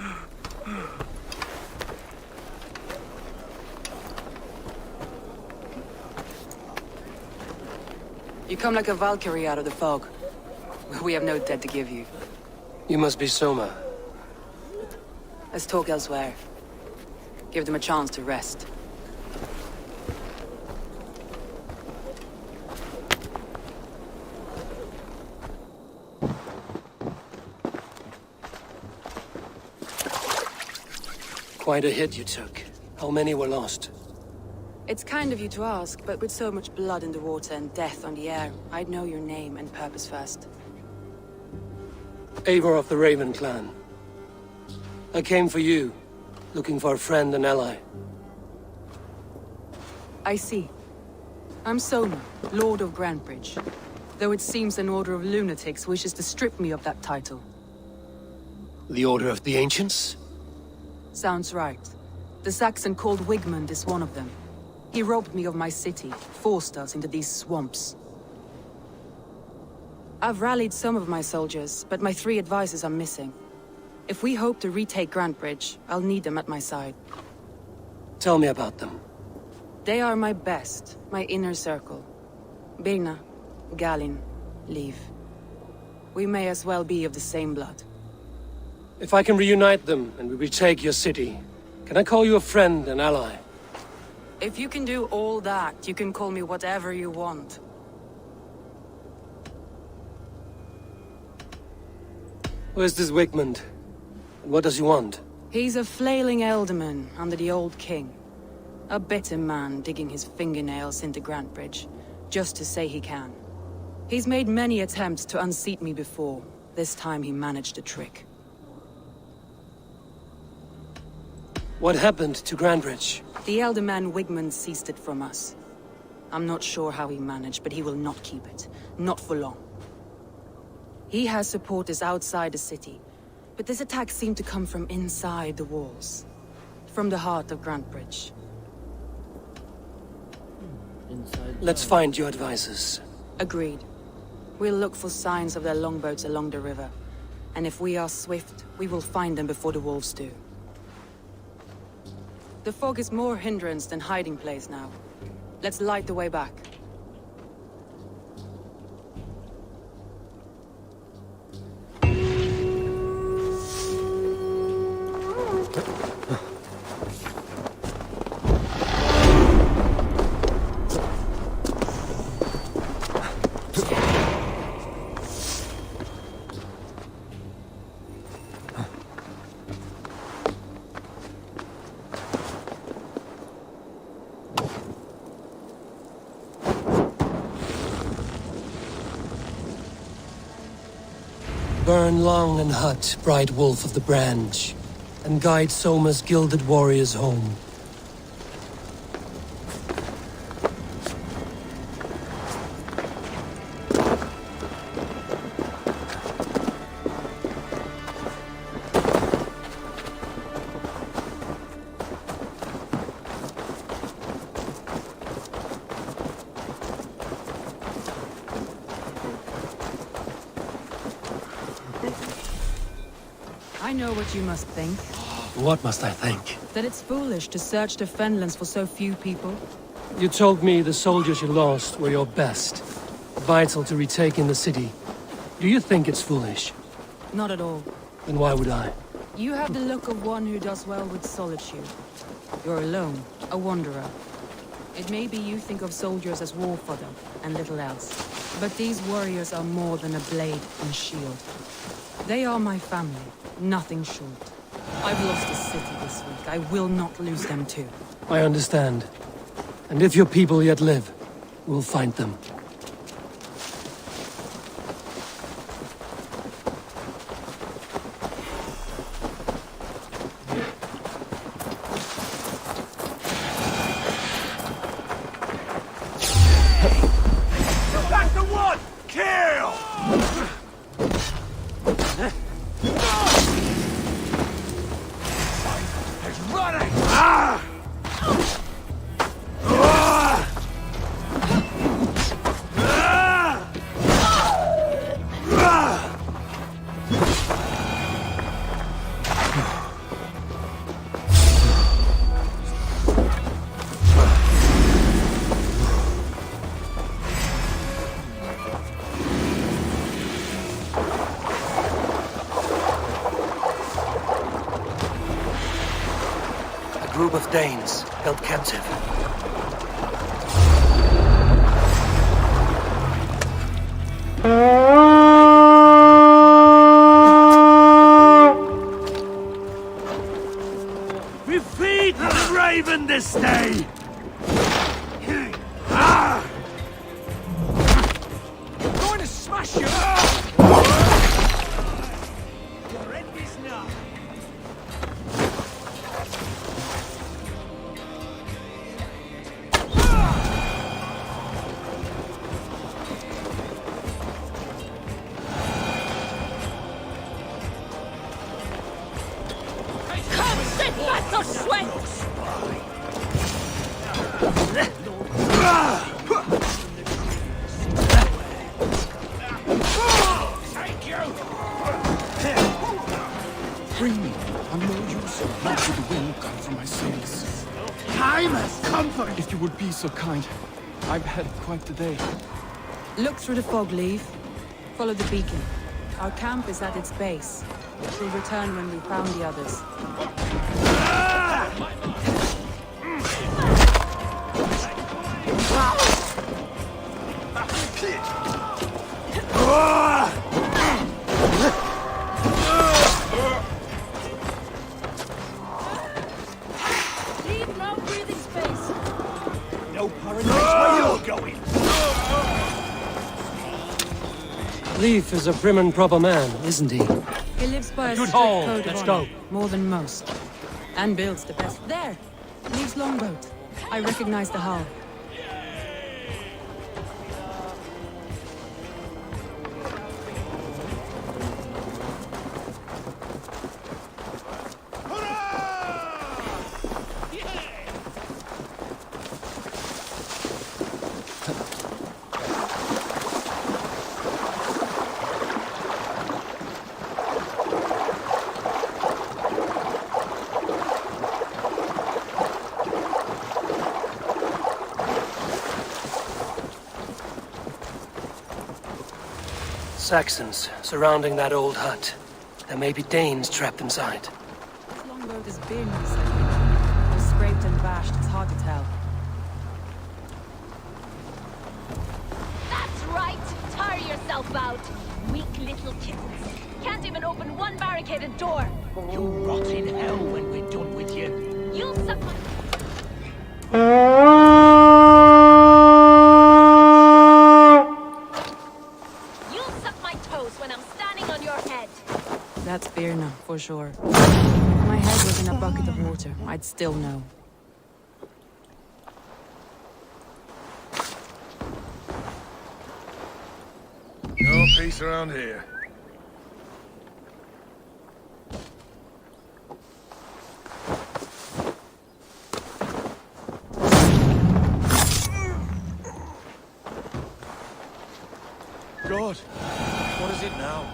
You come like a Valkyrie out of the fog. We have no debt to give you. You must be Soma. Let's talk elsewhere. Give them a chance to rest. Quite a hit you took. How many were lost? It's kind of you to ask, but with so much blood in the water and death on the air, I'd know your name and purpose first. Eivor of the Raven clan. I came for you, looking for a friend and ally. I see. I'm Soma, Lord of Grantebridge. Though it seems an order of lunatics wishes to strip me of that title. The Order of the Ancients? Sounds right. The Saxon called Wigmund is one of them. He robbed me of my city, forced us into these swamps. I've rallied some of my soldiers, but my 3 advisors are missing. If we hope to retake Grantebridge, I'll need them at my side. Tell me about them. They are my best, my inner circle. Birna, Galin, Liv. We may as well be of the same blood. If I can reunite them and we retake your city, can I call you a friend and ally? If you can do all that, you can call me whatever you want. Where's this Wigmund? And what does he want? He's a flailing elderman under the old king. A bitter man digging his fingernails into Grantebridge, just to say he can. He's made many attempts to unseat me before. This time he managed a trick. What happened to Grantebridge? The elder man Wigmund seized it from us. I'm not sure how he managed, but he will not keep it. Not for long. He has supporters outside the city, but this attack seemed to come from inside the walls. From the heart of Grantebridge. Let's find your advisors. Agreed. We'll look for signs of their longboats along the river. And if we are swift, we will find them before the wolves do. The fog is more hindrance than hiding place now. Let's light the way back. Burn long and hot, bright wolf of the branch, and guide Soma's gilded warriors home. I know what you must think. What must I think? That it's foolish to search the Fenlands for so few people. You told me the soldiers you lost were your best, vital to retaking the city. Do you think it's foolish? Not at all. Then why would I? You have the look of one who does well with solitude. You're alone, a wanderer. It may be you think of soldiers as war fodder and little else. But these warriors are more than a blade and shield. They are my family, nothing short. I've lost a city this week. I will not lose them too. I understand. And if your people yet live, we'll find them. Back to one! Kill! He's running! Ah! Danes held captive. We feed the raven this day! Going to smash you! Your end is now. Sit back or sweat! Thank you! Bring me. I'm no use. Not with the wind gone from my sails. Time has come for it. If you would be so kind. I've had quite the day. Look through the fog, Leave. Follow the beacon. Our camp is at its base. We'll return when we've found the others. Leave no breathing space. No paradise where you're going. Leif is a prim and proper man, isn't he? He lives by a Good strict haul. code of Let's honor, go. more than most. And builds the best. There! Leaves longboat. I recognize the hull. Saxons surrounding that old hut. There may be Danes trapped inside. This longboat has been, you said. Or scraped and bashed, it's hard to tell. That's right! Tire yourself out! Weak little kittens. Can't even open one barricaded door. You'll rot in hell when we're done with you. You'll suck my... You'll suck my toes when I'm standing on your head. That's Birna, for sure. If my head was in a bucket of water, I'd still know. No peace around here. God, what is it now?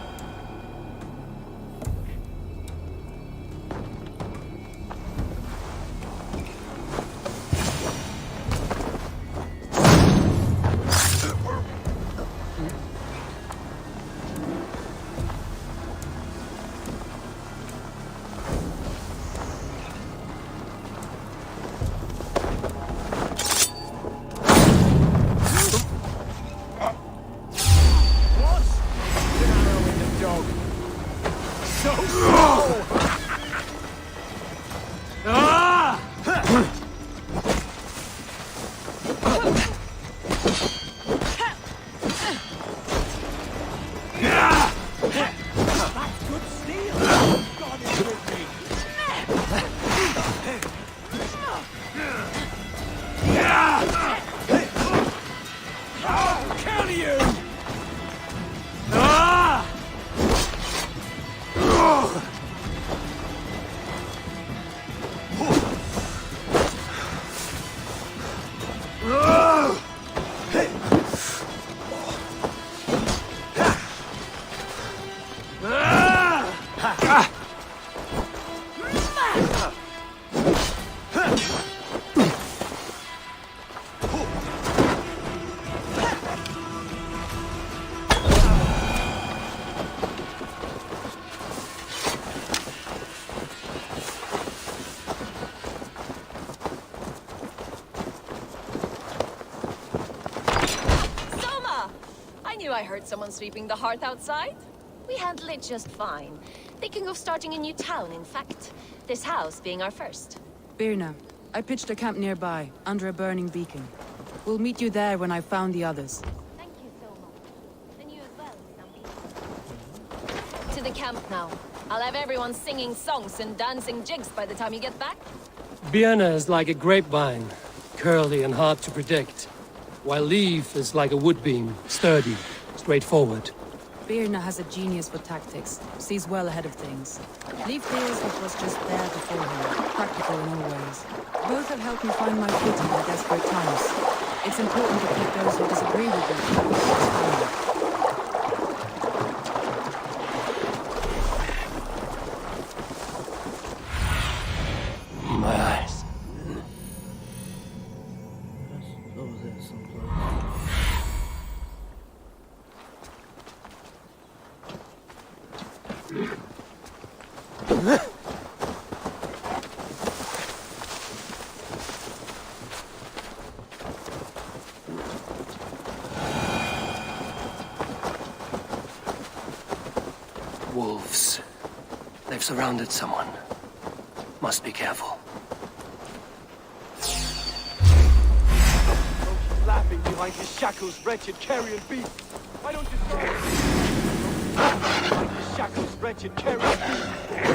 What? An arrow in the I heard someone sweeping the hearth outside. We handle it just fine. Thinking of starting a new town, in fact. This house being our first. Birna, I pitched a camp nearby, under a burning beacon. We'll meet you there when I've found the others. Thank you so much. And you as well, Zambi. To the camp now. I'll have everyone singing songs and dancing jigs by the time you get back. Birna is like a grapevine, curly and hard to predict, while Leaf is like a woodbeam, sturdy, straightforward. Birna has a genius for tactics, sees well ahead of things. Leaf deals with what's just there before him, practical in all ways. Both have helped me find my footing in desperate times. It's important to keep those who disagree with you family. My eyes. Over there someplace. Wolves. They've surrounded someone. Must be careful. Laughing behind his shackles, wretched carrion beast. Why don't you throw it? Behind his shackles, wretched carrion beast.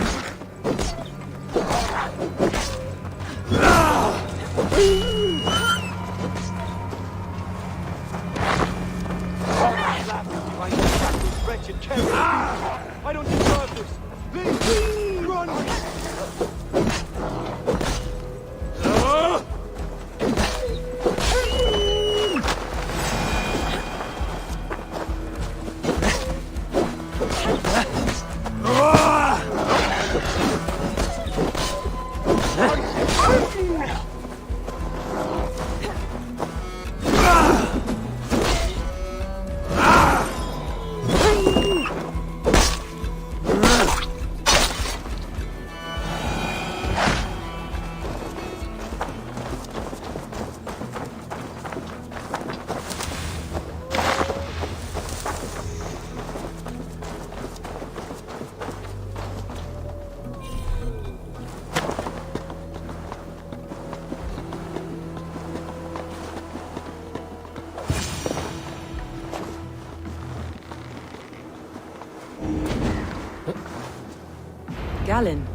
Laughing behind his shackles, wretched carrion beast. Why don't you serve this? Please, run! Galen,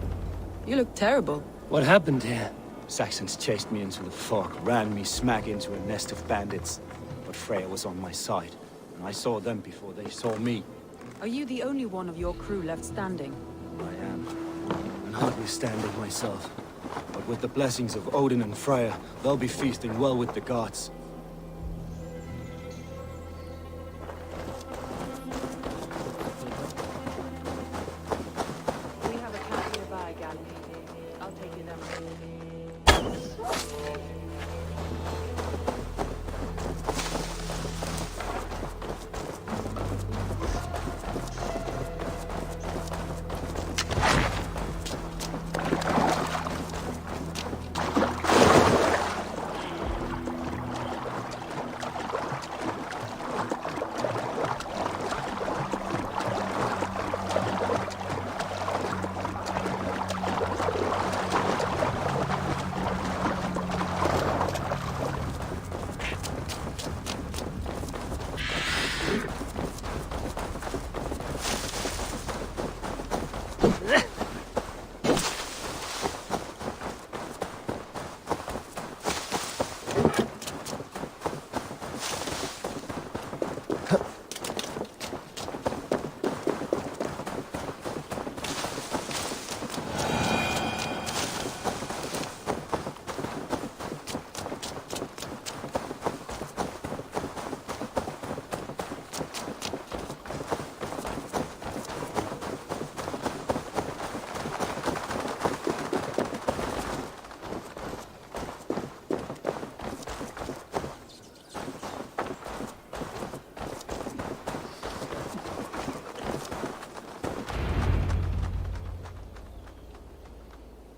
you look terrible. What happened here? Saxons chased me into the fog, ran me smack into a nest of bandits. But Freya was on my side, and I saw them before they saw me. Are you the only one of your crew left standing? I am. And hardly standing myself. But with the blessings of Odin and Freya, they'll be feasting well with the gods. We have a camp nearby, Galen. I'll take you there.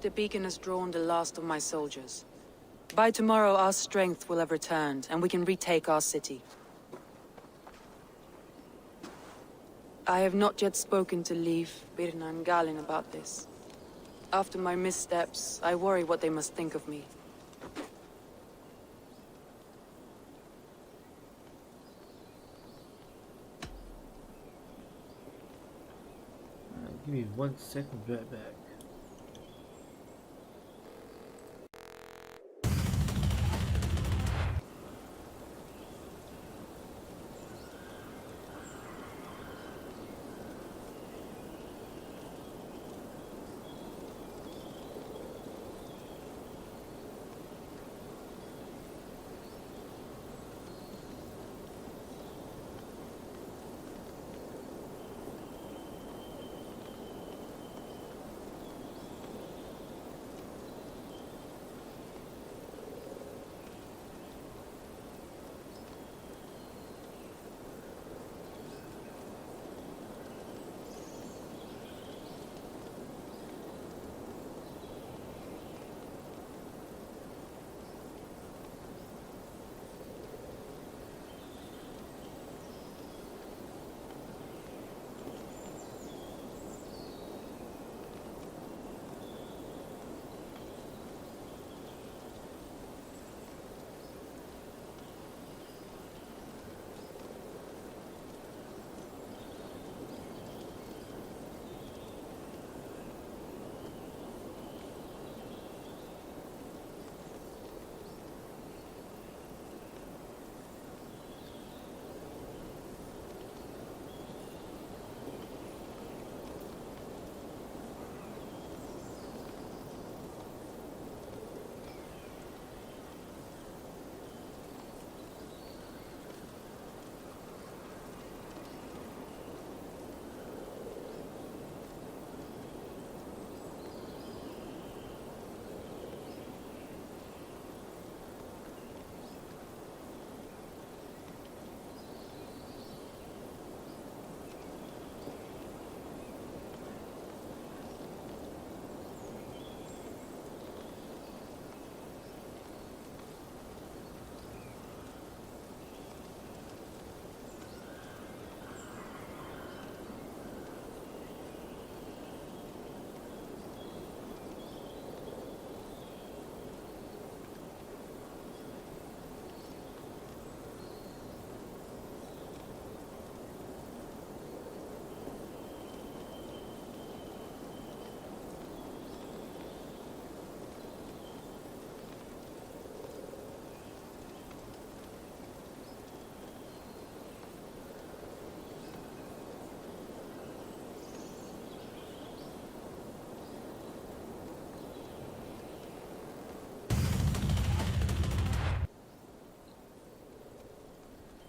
The beacon has drawn the last of my soldiers. By tomorrow, our strength will have returned, and we can retake our city. I have not yet spoken to Leif, Birna, and Galin about this. After my missteps, I worry what they must think of me. Give me 1 second, right back.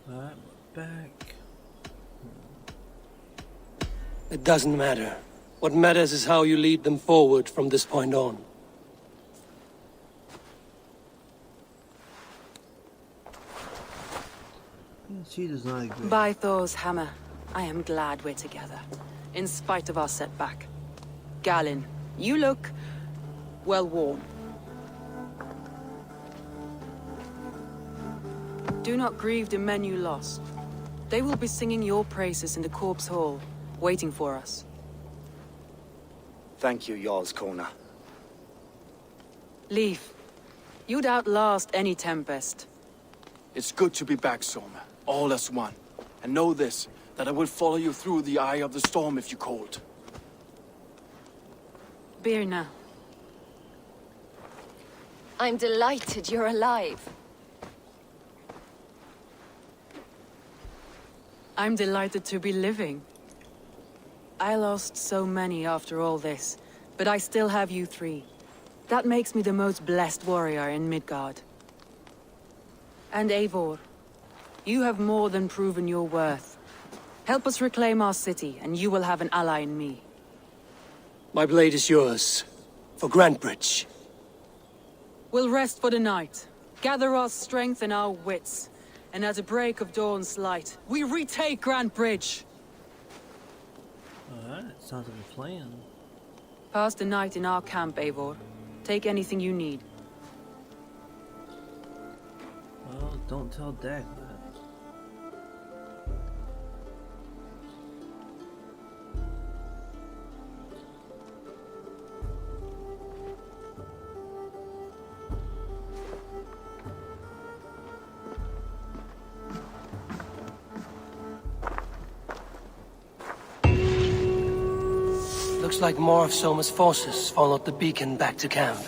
Alright, we're back. It doesn't matter. What matters is how you lead them forward from this point on. She does not agree. By Thor's hammer, I am glad we're together, in spite of our setback. Galin, you look well worn. Do not grieve the men you lost. They will be singing your praises in the corpse hall, waiting for us. Thank you, Jarl's Kona. Leif, you'd outlast any tempest. It's good to be back, Soma. All as one. And know this, that I will follow you through the eye of the storm if you called. Birna. I'm delighted you're alive. I'm delighted to be living. I lost so many after all this, but I still have you three. That makes me the most blessed warrior in Midgard. And Eivor, you have more than proven your worth. Help us reclaim our city, and you will have an ally in me. My blade is yours, for Grantebridge. We'll rest for the night, gather our strength and our wits, and at the break of dawn's light, we retake Grantebridge! Alright, sounds like a plan. Pass the night in our camp, Eivor. Take anything you need. Well, don't tell Dag that. Looks like more of Soma's forces followed the beacon back to camp.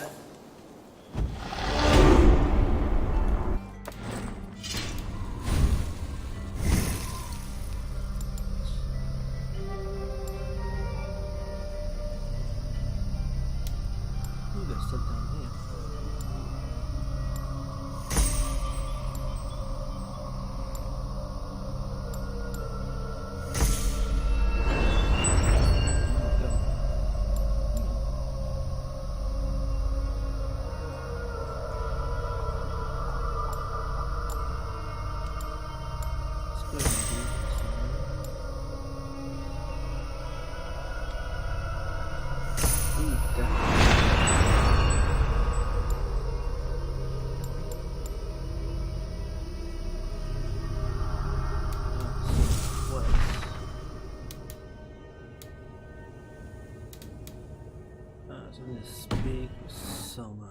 Speak with Soma.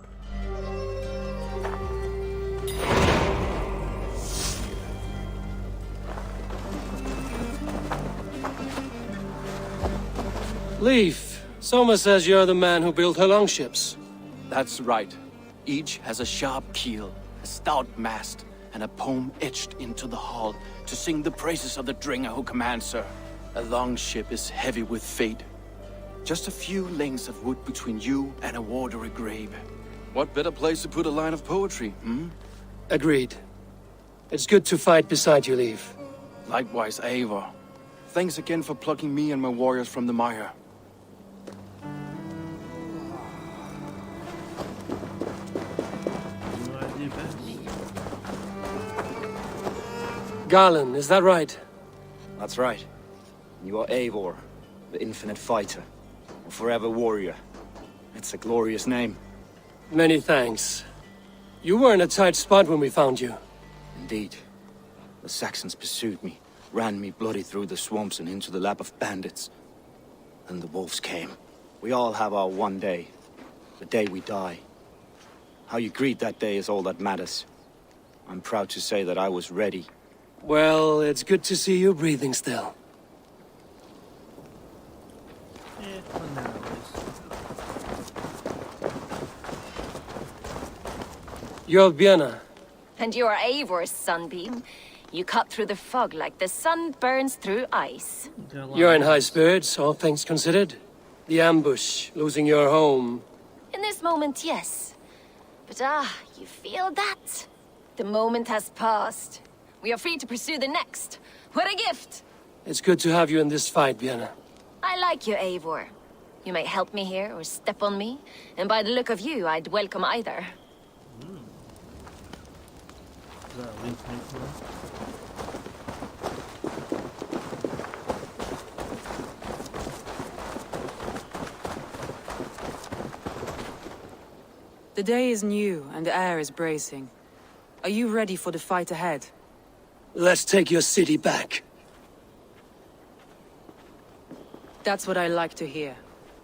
Leaf, Soma says you're the man who built her longships. That's right. Each has a sharp keel, a stout mast, and a poem etched into the hull to sing the praises of the Dringer who commands her. A longship is heavy with fate. Just a few lengths of wood between you and a watery grave. What better place to put a line of poetry, hmm? Agreed. It's good to fight beside you, Leaf. Likewise, Eivor. Thanks again for plucking me and my warriors from the mire. Garland, is that right? That's right. You are Eivor, the infinite fighter. A forever warrior. It's a glorious name. Many thanks. You were in a tight spot when we found you. Indeed. The Saxons pursued me, ran me bloody through the swamps and into the lap of bandits. Then the wolves came. We all have our one day. The day we die. How you greet that day is all that matters. I'm proud to say that I was ready. Well, it's good to see you breathing still. You're Vienna. And you're Eivor's sunbeam. You cut through the fog like the sun burns through ice. You're in high spirits, all things considered. The ambush, losing your home. In this moment, yes. But you feel that? The moment has passed. We are free to pursue the next. What a gift! It's good to have you in this fight, Vienna. I like you, Eivor. You may help me here or step on me, and by the look of you, I'd welcome either. The day is new and the air is bracing. Are you ready for the fight ahead? Let's take your city back. That's what I like to hear.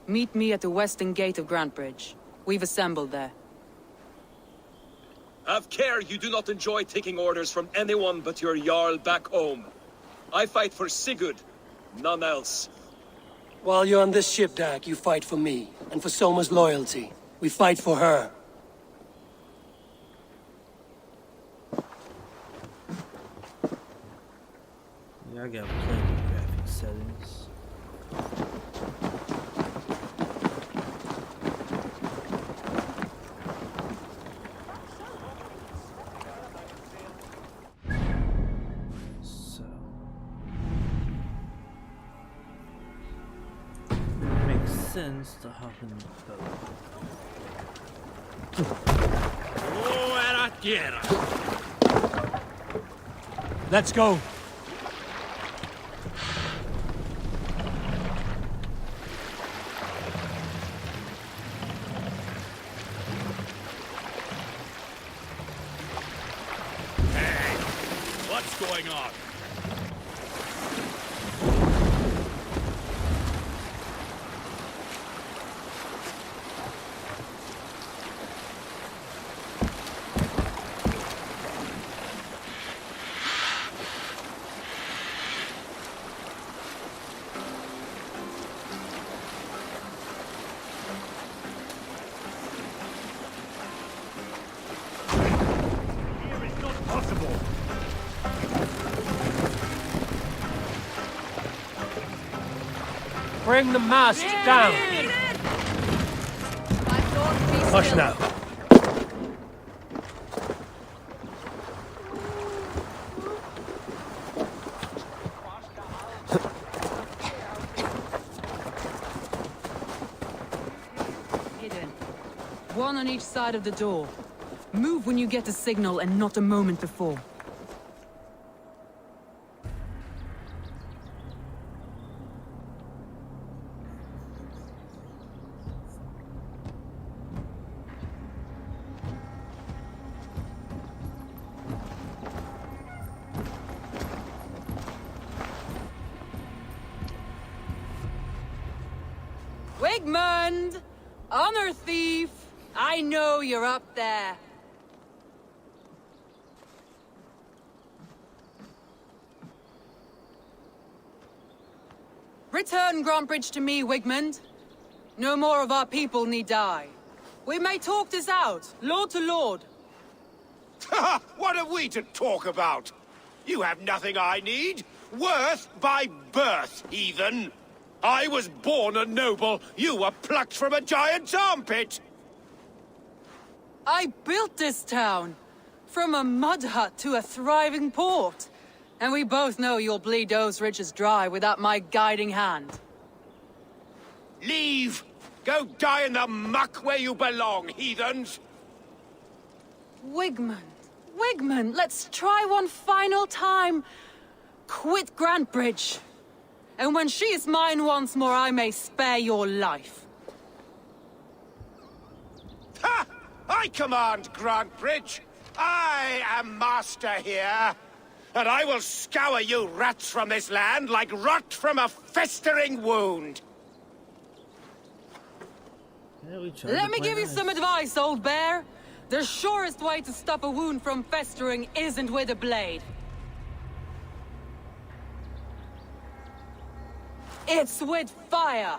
Meet me at the western gate of Grantbridge. We've assembled there. Have care you do not enjoy taking orders from anyone but your Jarl back home. I fight for Sigurd, none else. While you're on this ship, Dag, you fight for me, and for Soma's loyalty. We fight for her. Yeah, I got plenty of graphic settings. So it makes sense to hop in the boat. Let's go. What's going on? Bring the mast down. Hush now. Hidden. One on each side of the door. Move when you get the signal and not a moment before. Wigmund! Honor thief! I know you're up there. Return Grantbridge to me, Wigmund. No more of our people need die. We may talk this out, lord to lord. What are we to talk about? You have nothing I need. Worth by birth, heathen. I was born a noble. You were plucked from a giant's armpit. I built this town. From a mud hut to a thriving port. And we both know you'll bleed those riches dry without my guiding hand. Leave! Go die in the muck where you belong, heathens! Wigmund, let's try one final time. Quit Grantbridge. And when she is mine once more, I may spare your life. Ha! I command Grantbridge. I am master here. And I will scour you rats from this land like rot from a festering wound. Let me give you some advice, old bear. The surest way to stop a wound from festering isn't with a blade. It's with fire!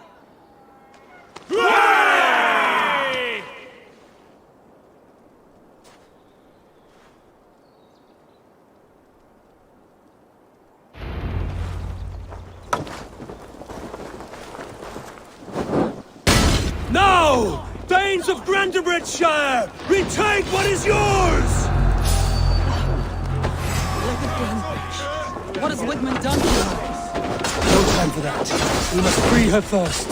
Now! Thanes of Grantebridgeshire! Retake what is yours! Look at Grantbridge. What has Wigmund done to her? No time for that. We must free her first.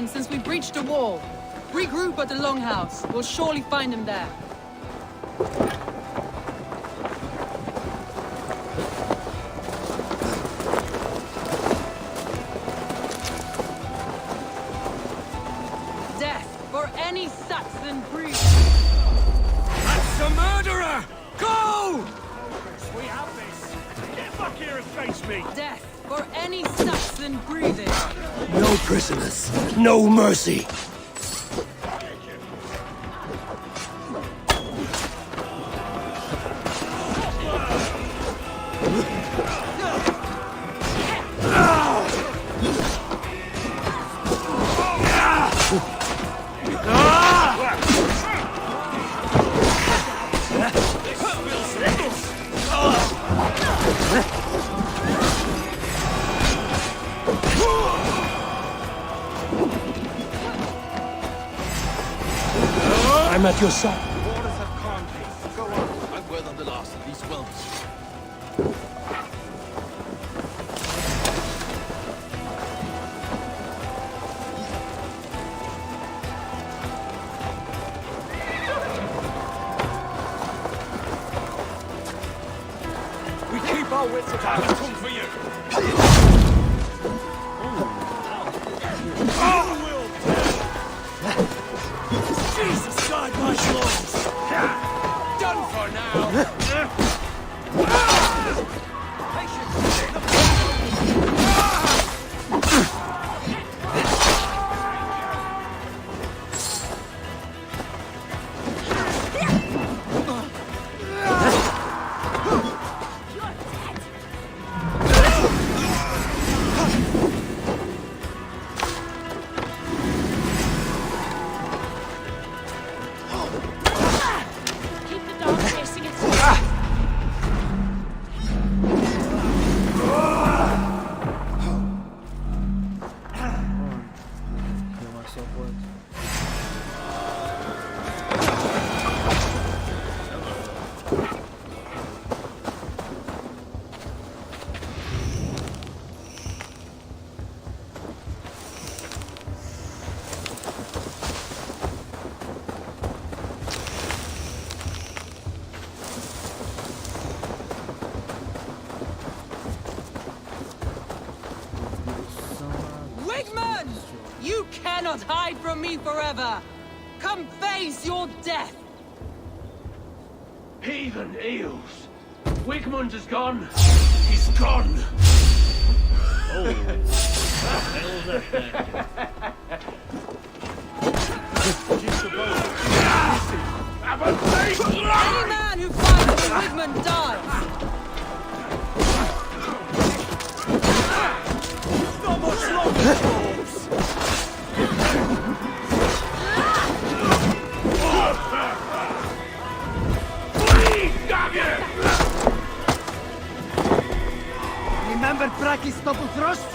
Since we breached the wall. Regroup at the Longhouse. We'll surely find him there. Death for any Saxon breed. That's a murderer! Go! We have this. Get back here and face me. Death for any Saxon breathing. No prisoners, no mercy. I'm at your side. Orders have calmed me. Go on. I'm well on the last of these whelps. our wits about us. Come for you. Jesus, guide my claws! Done for now. Keep the dog chasing its Kill myself once. Wigman! You cannot hide from me forever! Come face your death! Heathen eels! Wigmund is gone! He's gone! Any man who fights for Wigman dies! Not much longer, Forbes. Remember Bracky's double thrust?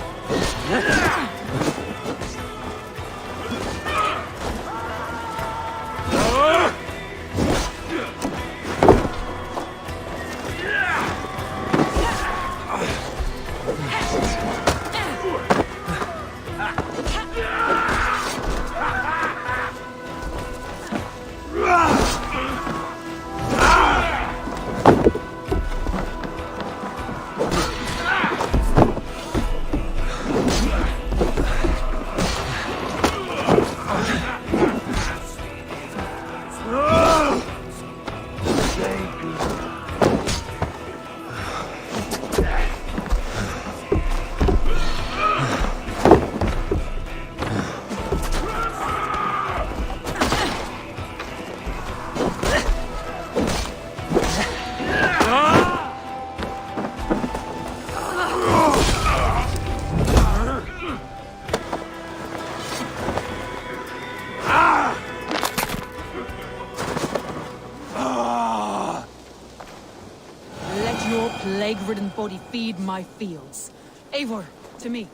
Let your plague-ridden body feed my fields. Eivor, to me.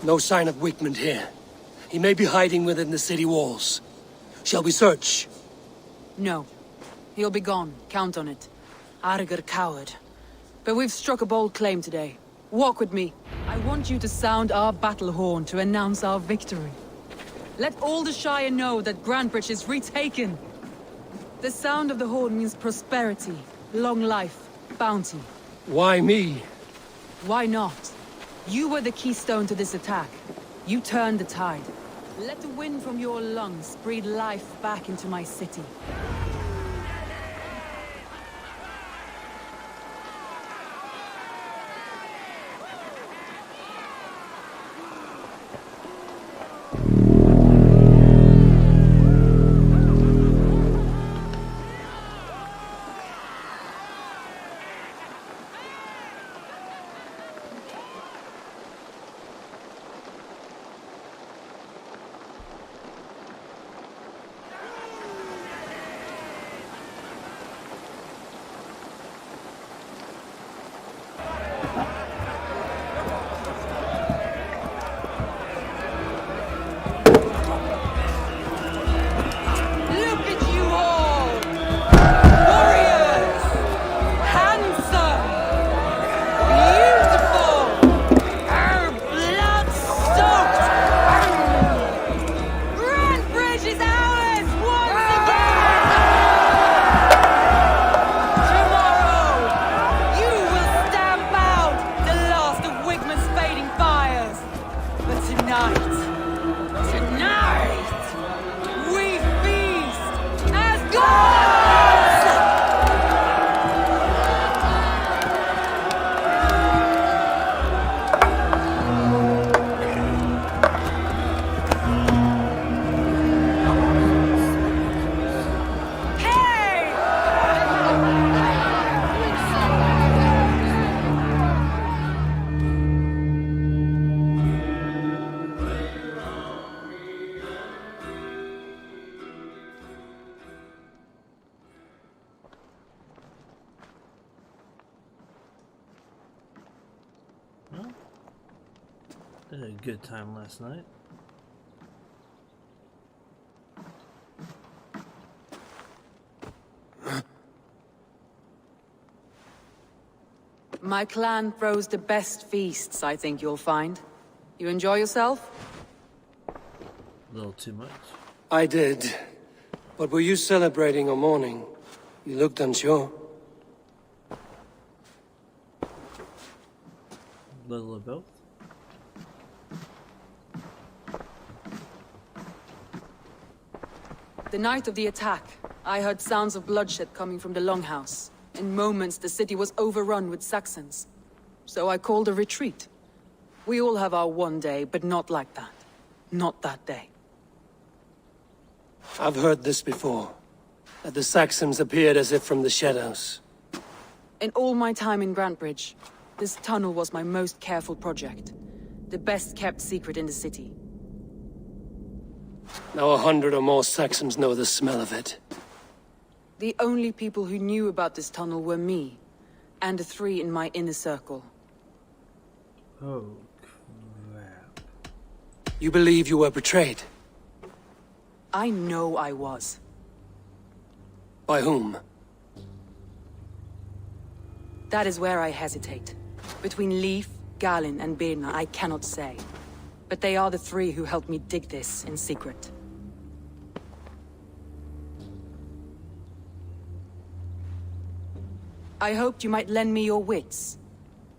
No sign of Wigmund here. He may be hiding within the city walls. Shall we search? No. He'll be gone. Count on it. Arger coward. But we've struck a bold claim today. Walk with me. I want you to sound our battle horn to announce our victory. Let all the Shire know that Grantebridge is retaken. The sound of the horn means prosperity, long life, bounty. Why me? Why not? You were the keystone to this attack. You turned the tide. Let the wind from your lungs breathe life back into my city. They had a good time last night. My clan throws the best feasts, I think you'll find. You enjoy yourself? A little too much. I did. But were you celebrating or mourning? You looked unsure. A little of both. The night of the attack, I heard sounds of bloodshed coming from the Longhouse. In moments, the city was overrun with Saxons. So I called a retreat. We all have our one day, but not like that. Not that day. I've heard this before. That the Saxons appeared as if from the shadows. In all my time in Grantbridge, this tunnel was my most careful project. The best kept secret in the city. Now 100 or more Saxons know the smell of it. The only people who knew about this tunnel were me, and the 3 in my inner circle. Oh, crap. You believe you were betrayed? I know I was. By whom? That is where I hesitate. Between Leif, Galinn, and Birna, I cannot say. But they are the 3 who helped me dig this in secret. I hoped you might lend me your wits.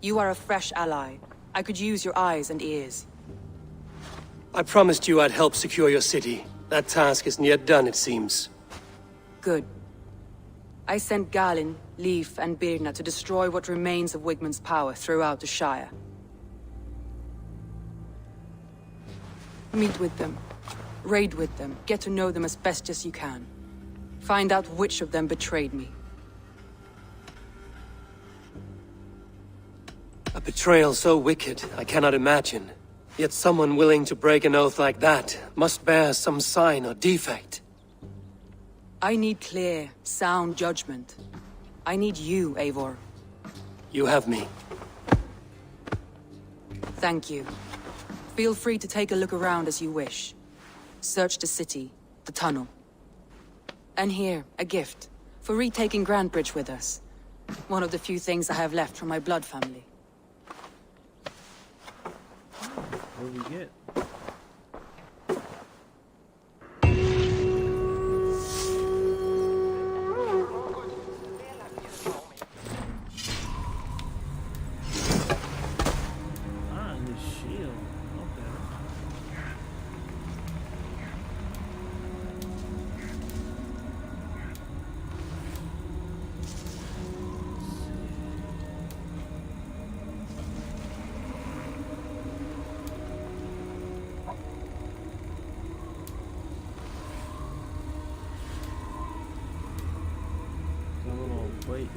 You are a fresh ally. I could use your eyes and ears. I promised you I'd help secure your city. That task isn't yet done, it seems. Good. I sent Galinn, Leif, and Birna to destroy what remains of Wigmund's power throughout the Shire. Meet with them. Raid with them. Get to know them as best as you can. Find out which of them betrayed me. A betrayal so wicked, I cannot imagine. Yet someone willing to break an oath like that must bear some sign or defect. I need clear, sound judgment. I need you, Eivor. You have me. Thank you. Feel free to take a look around as you wish. Search the city, the tunnel. And here, a gift, for retaking Grantbridge with us. One of the few things I have left from my blood family. What do we get? Ah, new shield. Okay. A little weight.